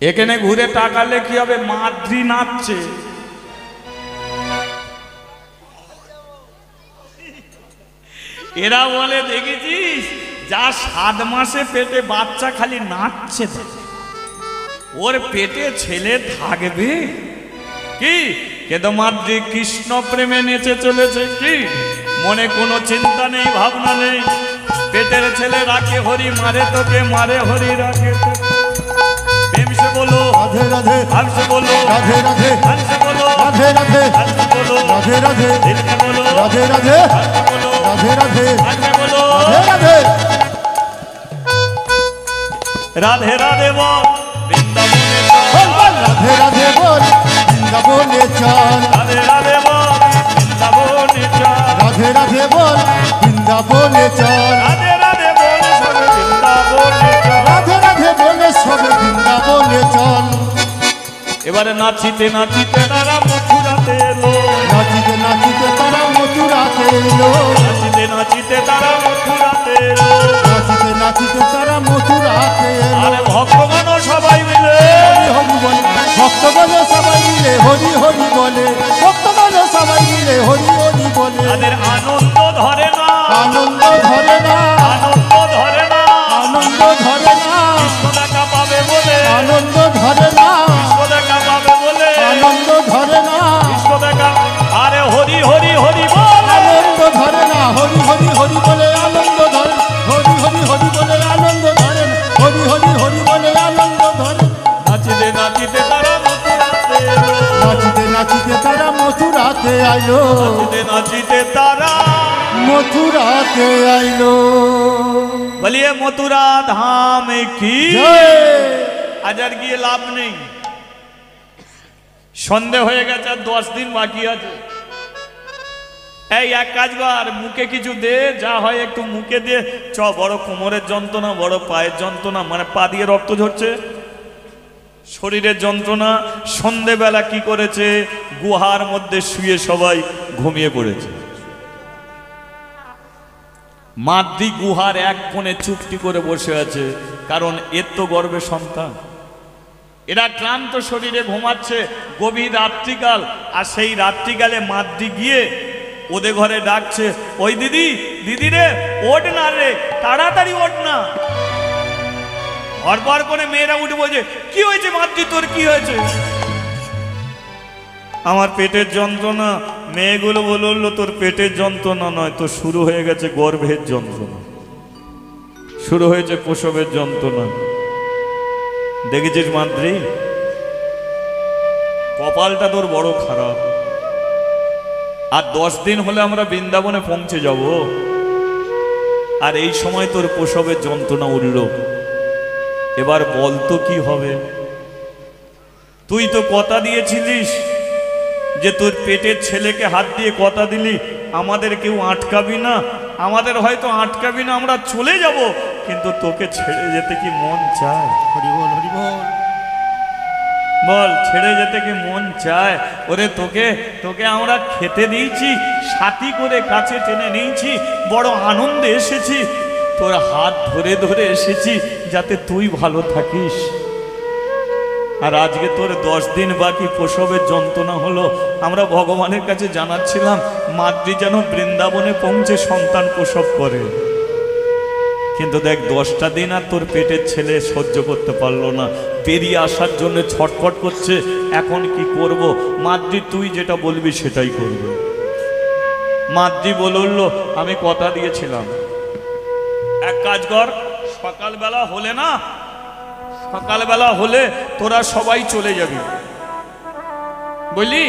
S1: এখানে ঘুরে তাকালে কি হবে মাদ্রি নাচছে এরা বলে দেখেছিস যা 7 মাসে পেটে বাচ্চা খালি নাচছে ওর পেটে ছেলে থাকবে কি কেদ মাদ্রি কৃষ্ণ প্রেমে নেচে চলেছে কি মনে কোনো চিন্তা নেই ভাবনা নেই পেটের ছেলে রাখে হরি মারে তোকে মারে হরি রাখে তোকে প্রেম से बोलो
S2: राधे राधे
S1: हर से बोलो
S2: राधे राधे
S1: हर से बोलो
S2: राधे राधे
S1: हर से बोलो
S2: राधे राधे
S1: दिल में बोलो
S2: राधे राधे
S1: हर से बोलो
S2: राधे राधे
S1: हर से बोलो
S2: राधे राधे
S1: राधे राधे बोल वृंदावने
S2: बोल
S1: चल
S2: बोल राधे राधे बोल वृंदावने चल
S1: राधे राधे बोल वृंदावने चल
S2: राधे राधे बोल वृंदावने चल
S1: राधे राधे बोल सब वृंदावने चल
S2: राधे राधे बोले सब वृंदावने चल
S1: এবারে নাচিতে নাচিতে তারা মথুরাতে এলো
S2: नाचिते नाचिते तारा मथुराते एलो
S1: নাচিতে নাচিতে তারা মথুরাতে এলো
S2: नाचिते नाचिते तारा मथुराते एलो
S1: আরে ভক্তগণ সবাই মিলে
S2: হরি হরি বলে ভক্তগণ সবাই মিলে হরি হরি বলে ভক্তগণ সবাই মিলে হরি হরি বলে
S1: তাদের আনন্দ ধরে না
S2: আনন্দ ধরে না
S1: আনন্দ ধরে না
S2: আনন্দ ধরে না
S1: কৃষ্ণ দেখা পাবে বলে
S2: আনন্দ ধরে না
S1: কৃষ্ণ দেখা পাবে বলে
S2: আনন্দ ধরে না
S1: কৃষ্ণ দেখা আরে হরি হরি হরি বল
S2: আনন্দ ধরে না হরি হরি হরি বলে আনন্দ ধরে হরি হরি হরি বলে আনন্দ ধরে হরি হরি হরি বলে আনন্দ ধরে
S1: নাচিতে নাচিতে তারা মথুরাতে এলো
S2: নাচিতে নাচিতে তারা মথুরাতে আইলো
S1: নাচিতে নাচিতে তারা
S2: মথুরাতে আইলো
S1: বলিয়ে মথুরা ধাম কি
S2: জয়
S1: আজ আর গিয়ে লাভ নেই সন্ধে হয়ে গেছে আর 10 দিন বাকি আছে এই এক কাজ কর মুখে কিছু দে যা হয় একটু মুখে দিয়ে চ বড় কোমরের যন্ত্রণা বড় পায়ের যন্ত্রণা মানে পা দিয়ে রক্ত ঝরছে শরীরের যন্ত্রণা সন্ধেবেলা কি করেছে গুহার মধ্যে শুয়ে সবাই ঘুমিয়ে পড়েছে মাদ্রি গুহার এক কোণে চুপটি করে বসে আছে কারণ এর তো গর্ভে সন্তান এরা ক্লান্ত শরীরে ঘুমাচ্ছে গভীর রাত্রিকাল আর সেই রাত্রিকালে মাদ্রি গিয়ে ওদের ঘরে ডাকছে ওই দিদি দিদি রে ওঠ না রে তাড়াতাড়ি ওঠ না হরপর করে মেয়েরা উঠে বলছে কি হয়েছে মাদ্রি তোর কি হয়েছে আমার পেটের যন্ত্রণা মেয়েগুলো বললো তোর পেটের যন্ত্রণা নয় তো শুরু হয়ে গেছে গর্ভের যন্ত্রণা শুরু হয়েছে প্রসবের যন্ত্রণা দেখেছিস মাদ্রি কপালটা তোর বড় খারাপ। আর 10 দিন হলে আমরা বৃন্দাবনে পৌঁছে যাব, আর এই সময় তোর প্রসবের যন্ত্রণা উঠল। এবার বল তো কি হবে? তুই তো কথা দিয়েছিলিস যে তোর পেটের ছেলেকে হাত দিয়ে কথা দিলি আমাদের কেউ আটকাবি না, আমাদের হয়তো আটকাবি না, আমরা চলে যাব, কিন্তু তোকে ছেড়ে যেতে কি মন চায়?
S2: হরি বল, হরি বল।
S1: বল, ছেড়ে যেতে কি মন চায়? ওরে তোকে তোকে আমরা খেতে দিয়েছি, সাথী করে কাছে টেনে নিয়েছি, বড় আনন্দে এসেছি, তোর হাত ধরে ধরে এসেছি যাতে তুই ভালো থাকিস। আর আজকে তোর 10 দিন বাকি প্রসবের যন্ত্রণা হলো। আমরা ভগবানের কাছে জানাচ্ছিলাম মাতৃ যেন বৃন্দাবনে পৌঁছে সন্তান প্রসব করে, কিন্তু দেখ 10টা দিন আর তোর পেটের ছেলে সহ্য করতে পারলো না, বেরিয়ে আসার জন্য ছটফট করছে। এখন কি করব? মাতৃ তুই যেটা বলবি সেটাই করব। মাতৃ বলল, আমি কথা দিয়েছিলাম, এক কাজ কর, সকালবেলা হলে না, সকালবেলা হলে তোরা সবাই চলে যাবি। বলি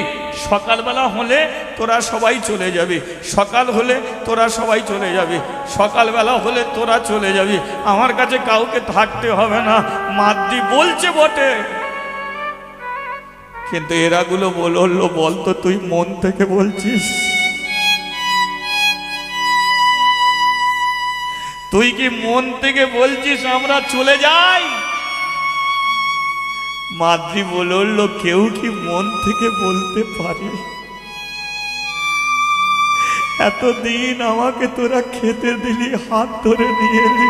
S1: সকালবেলা হলে তোরা সবাই চলে যাবি, সকাল হলে তোরা সবাই চলে যাবি, সকালবেলা হলে তোরা চলে যাবি, আমার কাছে কাউকে থাকতে হবে না। মাতৃ বলছে বটে, কিন্তু এরাগুলো বললো, বলতো তুই মন থেকে বলছিস? তুই কি মন থেকে বলছিস আমরা চলে যাই? মাতৃ বলল, কেউ কি মন থেকে বলতে পারে? এতদিন আমাকে তোরা খেতে দিলি, হাত ধরে নিয়ে এলি,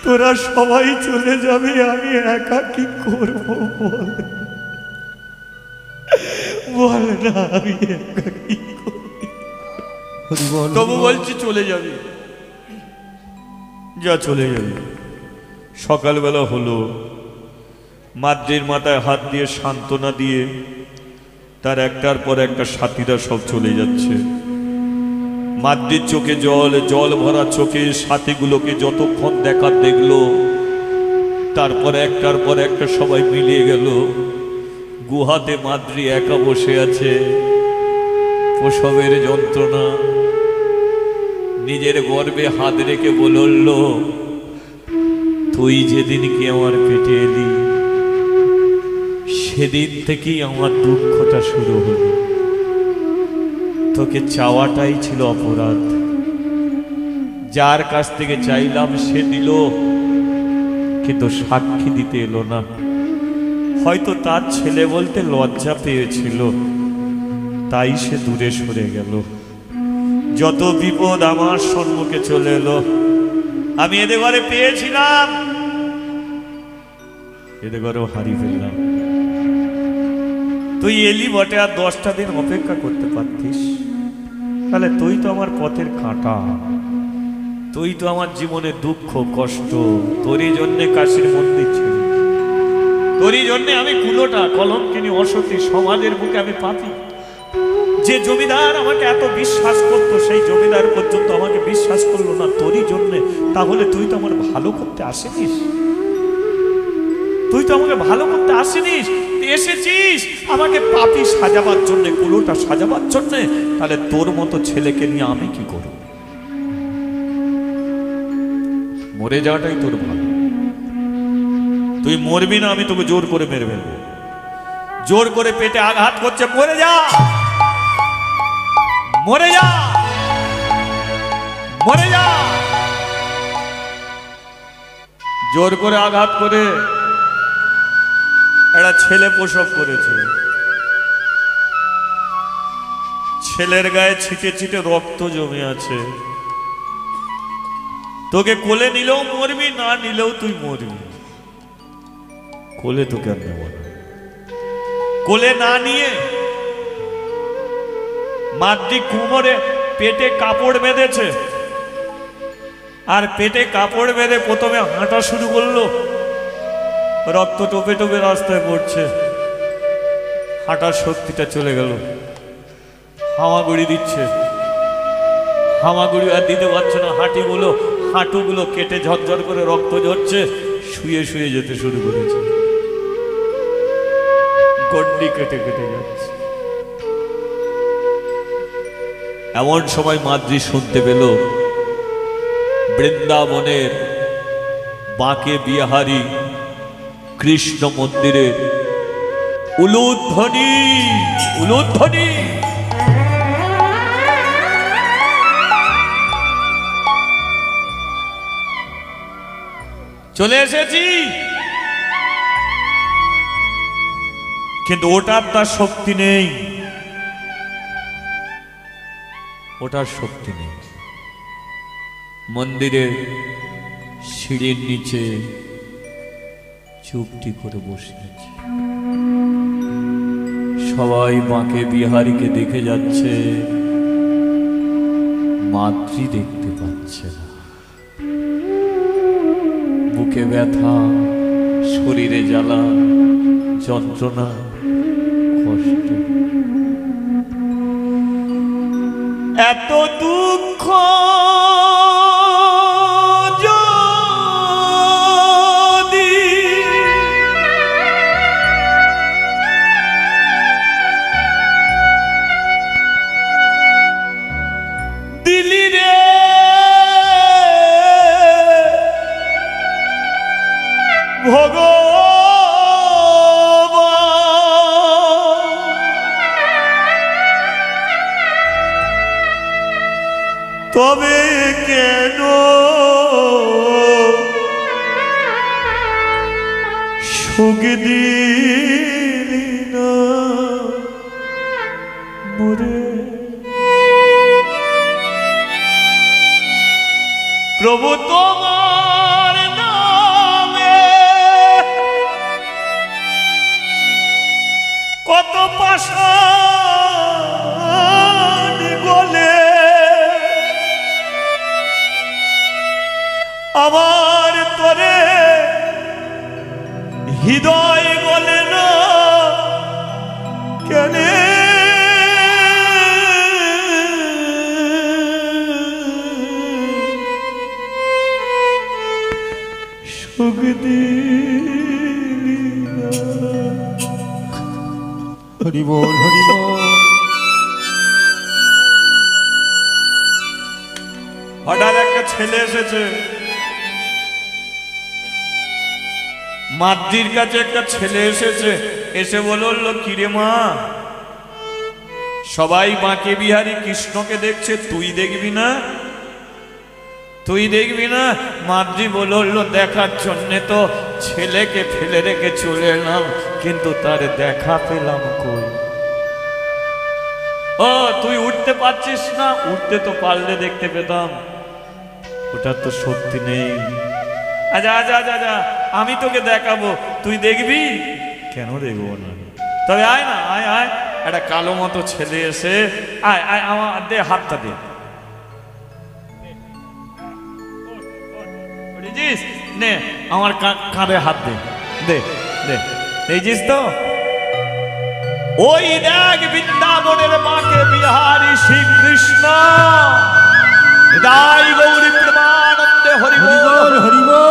S1: তোরা সবাই চলে যাবে, আমি একা কি করব? বল বল না, আমি একা কি করব?
S2: হরি বল।
S1: তবু বলছি চলে যাবি, যা চলে যাবি। সকালবেলা হলো, মাতৃর মাথায় হাত দিয়ে সান্ত্বনা দিয়ে তার একটার পর একটা সাথীরা সব চলে যাচ্ছে। মাতৃর চোখে জল, জল ভরা চোখে সাথীগুলোকে যতক্ষণ দেখার দেখলো, তারপর একটার পর একটা সবাই মিলিয়ে গেল। গুহাতে মাতৃ একা বসে আছে, প্রসবের যন্ত্রণা, নিজের গর্বে হাত রেখে বলল, তুই যেদিন কি আমার পেটে এলি সেদিন থেকেই আমার দুঃখটা শুরু হলো। তোকে চাওয়াটাই ছিল অপরাধ, যার কাছ থেকে চাইলাম সে দিল, কিন্তু সাক্ষী দিতে এলো না। হয়তো তার ছেলে বলতে লজ্জা পেয়েছিল, তাই সে দূরে সরে গেল। যত বিপদ আমার সম্মুখে চলে এলো, আমি এদের ঘরে পেয়েছিলাম, এদের ঘরেও হারিয়ে ফেললাম। তুই এলি বটে, আর 10টা দিন অপেক্ষা করতে পারতিস, তাহলে তুই তো আমার পথের কাঁটা, তুই তো আমার জীবনে দুঃখ কষ্ট, তোরই জন্যে কাশীর মন্দির ছিল, তোরই জন্যে আমি কুলোটা, কলঙ্কিনী, অসতী, সমাজের বুকে আমি পাপী। যে জমিদার আমাকে এত বিশ্বাস করতো, সেই জমিদার পর্যন্ত আমাকে বিশ্বাস করলো না তোরই জন্যে। তাহলে তুই তো আমার ভালো করতে আসিনিস, তুই তো আমাকে ভালো করতে আসিনিস, এসেছিস আমাকে পাপী সাজাবার জন্য, কুলোটা সাজাবার জন্য। তাহলে তোর মতো ছেলেকে নিয়ে আমি কি করব? মরে যাওয়াটাই তোর ভালো। তুই মরবি না, আমি তোকে জোর করে মেরে ফেলবো। জোর করে পেটে আঘাত করছে, মরে যা, মরে যা, মরে যা। জোর করে আঘাত করে একটা ছেলে প্রসব করেছে। ছেলের গায়ে ছিটে ছিটে রক্ত জমে আছে। তোকে কোলে নিলেও মরবি, না নিলেও তুই মরবি। কোলে তোকে আর নেব না। কোলে না নিয়ে মাতৃ কোমরে পেটে কাপড় বেঁধেছে, আর পেটে কাপড় বেঁধে প্রথমে হাঁটা শুরু করলো। রক্ত টোপে টোপে রাস্তায় পড়ছে, হাঁটার শক্তিটা চলে গেল। হামাগুড়ি দিচ্ছে, হামাগুড়ি আর দিতে পারছে না। হাঁটুগুলো কেটে ঝরঝর করে রক্ত ঝরছে, শুয়ে শুয়ে যেতে শুরু করেছে।
S3: গন্ডি কেটে কেটে যাচ্ছে। এমন সময় মাদ্রি শুনতে পেল বৃন্দাবনের বাঁকে বিহারী কৃষ্ণ মন্দিরের উলুধ্বনি উলুধ্বনি।
S1: চলে এসেছি, কিন্তু ওটার তার শক্তি নেই,
S3: ওটার শক্তি নেই। মন্দিরের সিঁড়ির নিচে চুপটি করে বসে আছে। সবাই মাকে বিহারীকে দেখে যাচ্ছে, মাতৃ দেখতে পাচ্ছে না। বুকে ব্যথা, শরীরে জ্বালা, যন্ত্রণা, কষ্ট,
S1: এত দুঃখ যদি দিলি রে তবে কেন সুখ দিলি না মোরে? প্রভু তোমার নামে কত পাষাণ গলে আমার তোরে হৃদয় বলে না কেন? সুখ দিলি না।
S2: হরি বল হরি বল।
S1: হঠাৎ একটা ছেলে এসেছে, মাদ্রির কাছে একটা ছেলে এসেছে, এসে বলল কিরে মা, সবাই বাঁকে বিহারী কৃষ্ণকে দেখছে, তুই দেখবি না? তুই দেখবি না? মাদ্রি বলল দেখার জন্যে তো ছেলেকে ফেলে রেখে চলে এলাম, কিন্তু তার দেখা পেলাম কই? ও তুই উঠতে পারছিস না? উঠতে তো পারলে দেখতে পেতাম। ওটার তো শক্তি নেই। আচ্ছা আচ্ছা আচ্ছা আচ্ছা, আমি তোকে দেখাবো, তুই দেখবি? কেন দেখবো না? তবে আয় না, আয় আয়। একটা কালো মতো ছেলে এসে, আয় আয়, আমার দে, হাতটা দে। নে আমার কাঁধে হাত দে, দে দে, দেখছিস তো? ওই দেখ বৃন্দাবনের মাকে বিহারী শ্রীকৃষ্ণ। হৃদয় গৌরী প্রেমানন্দে হরি
S2: হরি
S1: বল।
S2: বল হরি বল।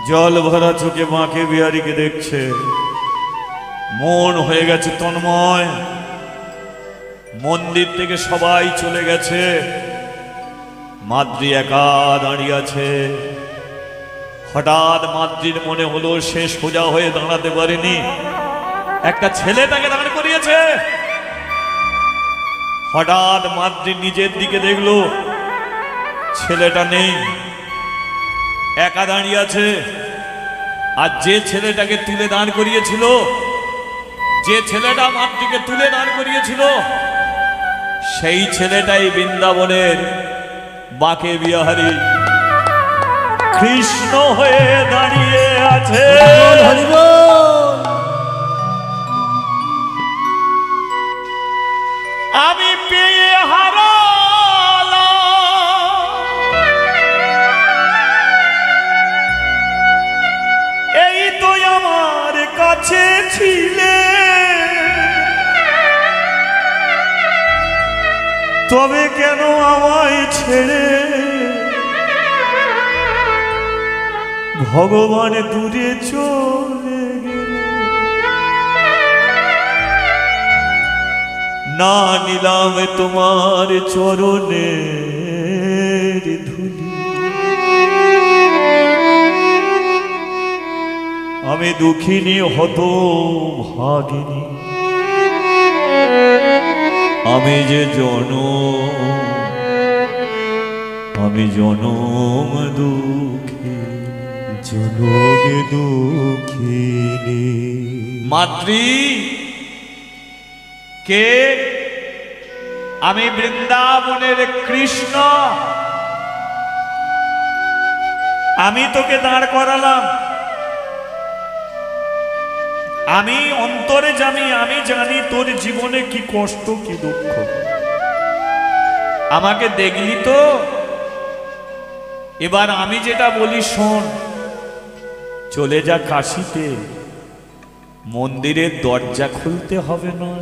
S1: জল ভরা চোখে মাকে বিহারীকে দেখছে, মন হয়ে গেছে তন্ময়। মন্দির থেকে সবাই চলে গেছে, মাদ্রি একা দাঁড়িয়ে আছে। হঠাৎ মাদ্রির মনে হলো সে সোজা হয়ে দাঁড়াতে পারেনি, একটা ছেলে তাকে দাঁড় করিয়েছে। হঠাৎ মাদ্রি নিজের দিকে দেখলো, ছেলেটা নেই, একা দাঁড়িয়ে আছে। আর যে ছেলেটাকে তুলে দাঁড় করিয়েছিল, যে ছেলেটা মাতৃকে তুলে দাঁড় করিয়েছিল, সেই ছেলেটাই বৃন্দাবনের বাঁকে বিহারী কৃষ্ণ হয়ে দাঁড়িয়ে আছে।
S2: হরি বল।
S1: আমি পেয়ে হারালাম এই তো আমার কাছে ছিলে তবে কেন আমায় ছেড়ে ভগবান দূরে চলে গেলে? না নিলাম তোমার চরণের ধুলি, আমি দুঃখিনী হত ভাগিনী, আমি যে জনম দুঃখী,
S2: জনগে দুঃখিনী।
S1: মাতৃ কে? আমি বৃন্দাবনের কৃষ্ণ। আমি তোকে দাঁড় করালাম, আমি অন্তরে জানি, আমি জানি তোর জীবনে কি কষ্ট কি দুঃখ। আমাকে দেখলি তো, এবার আমি যেটা বলি শোন। চলে যা কাশিতে, মন্দিরের দরজা খুলতে হবে না।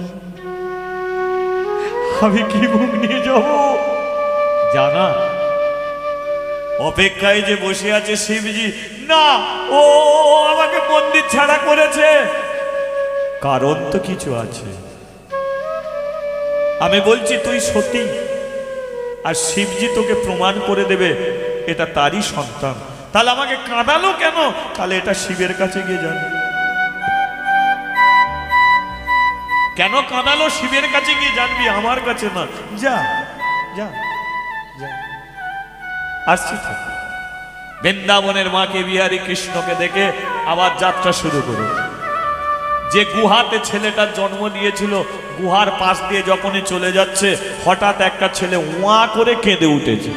S1: আমি কি মুখ নিয়ে যাব জানা? অপেক্ষায় যে বসে আছে শিবজি, না ও আমাকে মন্দির ছাড়া করেছে, কারণ তো কিছু আছে। আমি বলছি তুই সতী, আর শিবজি তোকে প্রমাণ করে দেবে এটা তারই সন্তান। তাহলে আমাকে কাঁদালো কেন? তাহলে এটা শিবের কাছে গিয়ে জানবে। কেন কাঁদালো শিবের কাছে গিয়ে জানবি, আমার কাছে না। যা যা যা, আসছি তো। বৃন্দাবনের মাকে বিহারী কৃষ্ণকে দেখে আবার যাত্রা শুরু করো। যে গুহাতে ছেলেটার জন্ম দিয়েছিল, গুহার পাশ দিয়ে যখনই চলে যাচ্ছে, হঠাৎ একটা ছেলে ওয়া করে কেঁদে উঠেছে।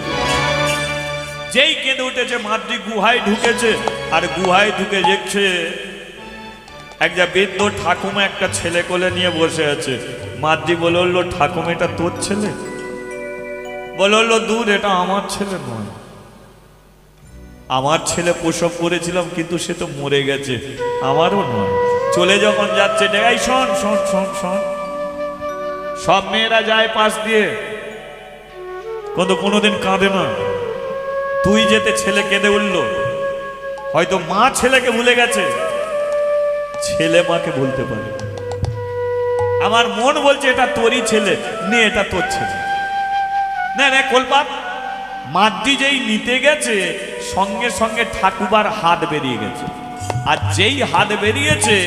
S1: যেই কেঁদে উঠেছে, মাতৃ গুহায় ঢুকেছে, আর গুহায় ঢুকে দেখছে একটা বৃদ্ধ ঠাকুমা একটা ছেলে কোলে নিয়ে বসে আছে। মাতৃ বলল, ঠাকুমা এটা তোর ছেলে? বলল, দূর, এটা আমার ছেলে নয়। আমার ছেলে প্রসব করেছিলাম, কিন্তু সে তো মরে গেছে, আমারও নয়। চলে যখন যাচ্ছে, দেখাই শোন শোন শোন শোন, সব মেয়েরা যায় পাশ দিয়ে, কোনোদিন কাঁদে না। তুই যেতে ছেলে কেঁদে উঠল। হয়তো মা ছেলেকে ভুলে গেছে, ছেলে মাকে বলতে পারে। আমার মন বলছে এটা তোরই ছেলে, নে এটা তোর ছেলে। না না, কলপাত। মাতৃ যেই নিতে গেছে, সঙ্গে সঙ্গে ঠাকুমার হাত বেরিয়ে গেছে। আর যেই হাত বেরিয়েছে,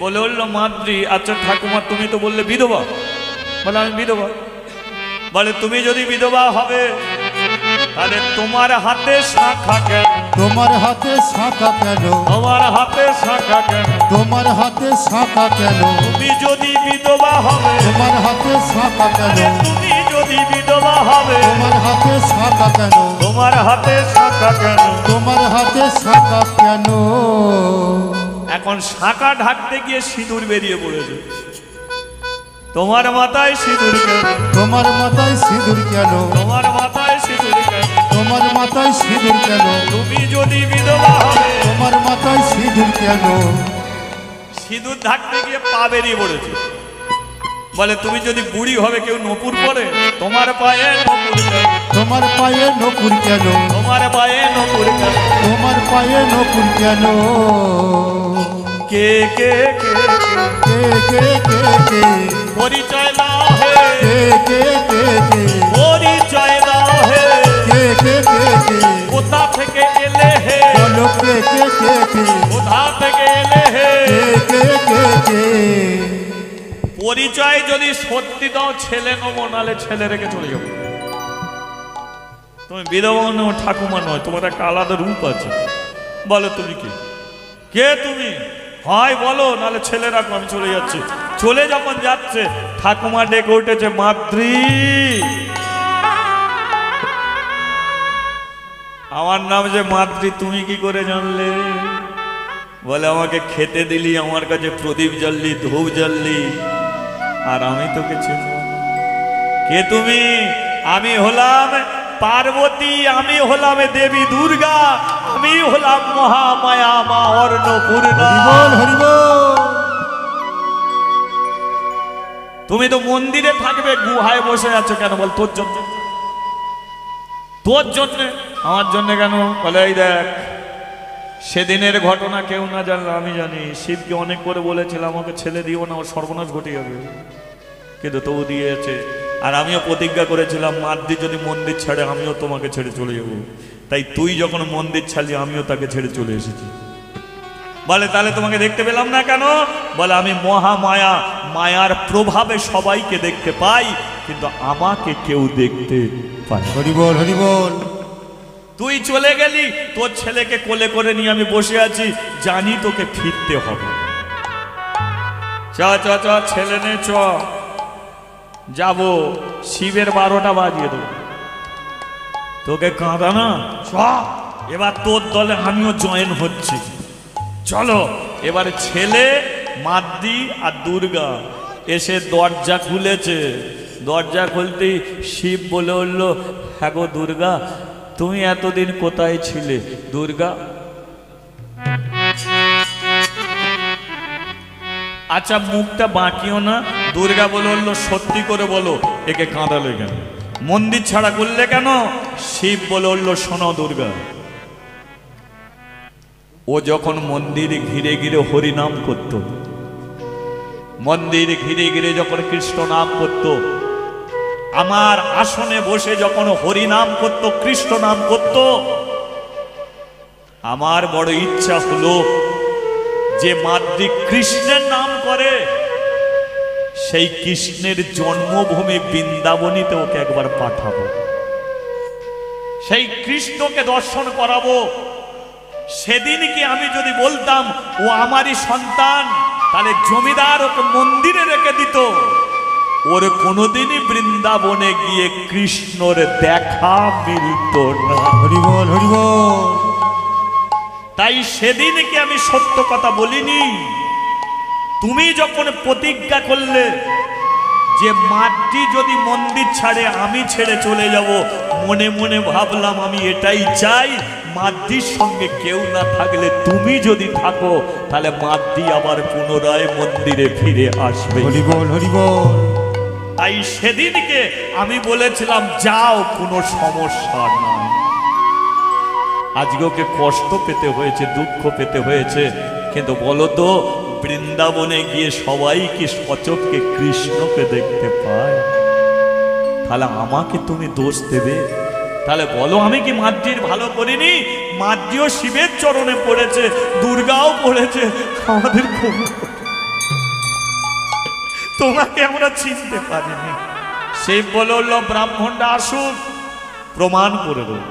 S1: বলল মাতৃ, আচ্ছা ঠাকুমা তুমি তো বললে বিধবা। বলে আমি বিধবা। বলে তুমি যদি বিধবা হবে, তাহলে তোমার হাতে শাখা কেন?
S2: তোমার হাতে শাখা কেন?
S1: তোমার হাতে শাখা কেন?
S2: তোমার হাতে শাখা কেন?
S1: তুমি যদি বিধবা হবে,
S2: তোমার হাতে শাখা কেন?
S1: তুমি যদি বিধবা হবে,
S2: তোমার হাতে শাখা কেন?
S1: তোমার হাতে শাখা কেন?
S2: তোমার হাতে শাখা কেন?
S1: এখন শাখা ঢাকতে গিয়ে সিঁদুর বেরিয়ে পড়েছে। তোমার মাথায় সিঁদুর কেন?
S2: তোমার মাথায় সিঁদুর কেন?
S1: তোমার মাথায় সিঁদুর কেন?
S2: তোমার মাথায় সিঁদুর কেন?
S1: তুমি যদি বিধবা হবে,
S2: তোমার মাথায় সিঁদুর কেন?
S1: সিঁদুর ঢাকতে গিয়ে পা বেরিয়ে পড়েছে। বলে তুমি যদি বুড়ি হবে, কেউ নপুর পরে, তোমার পায়ে নপুর কেন?
S2: তোমার পায়ে নপুর কেন?
S1: তোমার পায়ে নপুর কেন?
S2: তোমার পায়ে নপুর কেন?
S1: কে কে কে
S2: কে কে কে কে
S1: পরিচয় দাও হে,
S2: কে কে কে কে
S1: পরিচয় দাও হে,
S2: কে কে কে কে
S1: কোথা থেকে এলে হে?
S2: বলো কে কে কে কে
S1: কোথা থেকে এলে হে?
S2: কে কে কে
S1: পরিচয় যদি সত্যি দাও, ছেলে নেবো, নালে ছেলে রেখে চলে যাবো। তুমি বিধবা নও, ঠাকুমা নয়, তোমার একটা আলাদা রূপ আছে। বলো তুমি কি? কে তুমি? হয় বলো, নালে ছেলে রাখো, আমি চলে যাচ্ছি। চলে যখন যাচ্ছে, ঠাকুমা ডেকে উঠেছে, মাতৃ আমার নাম যে মাতৃ, তুমি কি করে জানলে? বলে আমাকে খেতে দিলি, আমার কাছে প্রদীপ জ্বাললি, ধূপ জ্বাললি, আর আমি তোকে চিনব না। কে তুমি? আমি হলাম পার্বতী, আমি হলাম দেবী দুর্গা, আমি হলাম মহামায়া মা অন্নপূর্ণা।
S2: হরি বল হরি বল।
S1: তুমি তো মন্দিরে থাকবে, গুহায় বসে আছো কেন? বল তোর জন্য। তোর জন্যে, আমার জন্য কেন? বলে এই দেখ, সেদিনের ঘটনা কেউ না জানলে আমি জানি। শিবকে অনেক করে বলেছিলাম আমাকে ছেলে দিও না, ওর সর্বনাশ ঘটে যাবে, কিন্তু তবু দিয়েছে। আর আমিও প্রতিজ্ঞা করেছিলাম মাদ্রি যদি মন্দির ছাড়ে আমিও তোমাকে ছেড়ে চলে যাব। তাই তুই যখন মন্দির ছাড়লি আমিও তাকে ছেড়ে চলে এসেছি। বলে তাহলে তোমাকে দেখতে পেলাম না কেন? বলে আমি মহামায়া, মায়ার প্রভাবে সবাইকে দেখতে পাই, কিন্তু আমাকে কেউ দেখতে পায়।
S2: হরি বল, হরি বল।
S1: তুই চলে গেলি, তোর ছেলেকে কোলে করে নিয়ে আমি বসে আছি, জানি তোকে ফিরতে হবে। চ চ চ ছেলে নে, চ যাবো, শিবের 12টা বাজিয়ে দেবো। তোকে কাঁদা না, চ এবার তোর দলে আমিও জয়েন হচ্ছি। চলো এবারে ছেলে, মাদ্রি আর দুর্গা এসে দরজা খুলেছে। দরজা খুলতেই শিব বলে উঠল, হ্যাঁ গো দুর্গা, তুমি এতদিন কোথায় ছিলে? দুর্গা আচ্ছা মুখটা বাঁকিও না। দুর্গা বলে উঠল, সত্যি করে বলো একে কাঁদালে কেন? মন্দির ছাড়া করলে কেন? শিব বলে উঠল, শোনো দুর্গা, ও যখন মন্দির ঘিরে ঘিরে হরিনাম করত, মন্দির ঘিরে ঘিরে যখন কৃষ্ণ নাম করত, আমার আসনে বসে যখন হরিনাম করত, কৃষ্ণ নাম করত, আমার বড় ইচ্ছা হলো যে মাদ্রি কৃষ্ণের নাম করে, সেই কৃষ্ণের জন্মভূমি বৃন্দাবনীতে ওকে একবার পাঠাবো, সেই কৃষ্ণকে দর্শন করাবো। সেদিন কি আমি যদি বলতাম ও আমারই সন্তান, তাহলে জমিদার ওকে মন্দিরে রেখে দিত, ওর কোনোদিনই বৃন্দাবনে গিয়ে কৃষ্ণর দেখা মিলত না।
S2: হরি বল, হরি বল।
S1: তাই সেদিন কি আমি সত্য কথা বলিনি? তুমি যখন প্রতিজ্ঞা করলে যে মাদ্রি যদি মন্দির ছাড়ে আমি ছেড়ে চলে যাব, মনে মনে ভাবলাম আমি এটাই চাই, মাদ্রির সঙ্গে কেউ না থাকলে তুমি যদি থাকো, তাহলে মাদ্রি আবার পুনরায় মন্দিরে ফিরে আসবে।
S2: হরি বল, হরি বল।
S1: তাই সেদিনকে আমি বলেছিলাম যাও, কোনো সমস্যা নাই। আজকে ওকে কষ্ট পেতে হয়েছে, দুঃখ পেতে হয়েছে, কিন্তু বলো তো বৃন্দাবনে গিয়ে সবাই কি সচক্ষে কৃষ্ণকে দেখতে পায়? তাহলে আমাকে তুমি দোষ দেবে? তাহলে বলো আমি কি মাদ্রির ভালো করিনি? মাদ্রিও শিবের চরণে পড়েছে, দুর্গাও পড়েছে, আমাদের তোমাকে আমরা চিনতে পারিনি। সেই বলল ব্রাহ্মণরা আসুন, প্রমাণ করে দেব।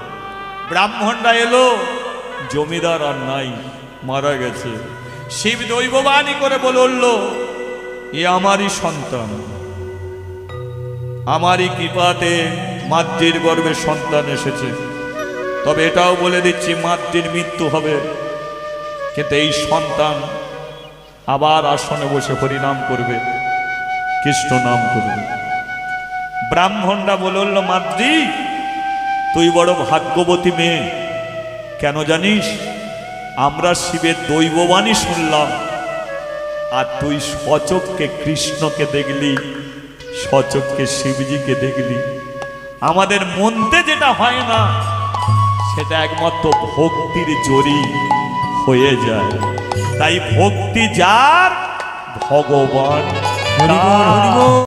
S1: ব্রাহ্মণরা এলো, জমিদার আর নাই, মারা গেছে। শিব দৈববাণী করে বলল, এ আমারই সন্তান, আমারই কৃপাতে মাদ্রির গর্ভে সন্তান এসেছে। তবে এটাও বলে দিচ্ছি মাদ্রির মৃত্যু হবে, কিন্তু এই সন্তান আবার আসনে বসে হরিনাম করবে, কৃষ্ণ নাম করবে। ব্রাহ্মণরা বলল, মাদ্রি তুই বড় ভাগ্যবতী মেয়ে, কেন জানিস? আমরা শিবের দৈববাণী শুনলাম, আর তুই সচক্ষে কৃষ্ণকে দেখলি, সচক্ষে শিবজিকে দেখলি। আমাদের মনতে যেটা হয় না, সেটা একমাত্র ভক্তির জোরই হয়ে যায়। তাই ভক্তি যার, ভগবান
S2: হরি বল, হরি বল।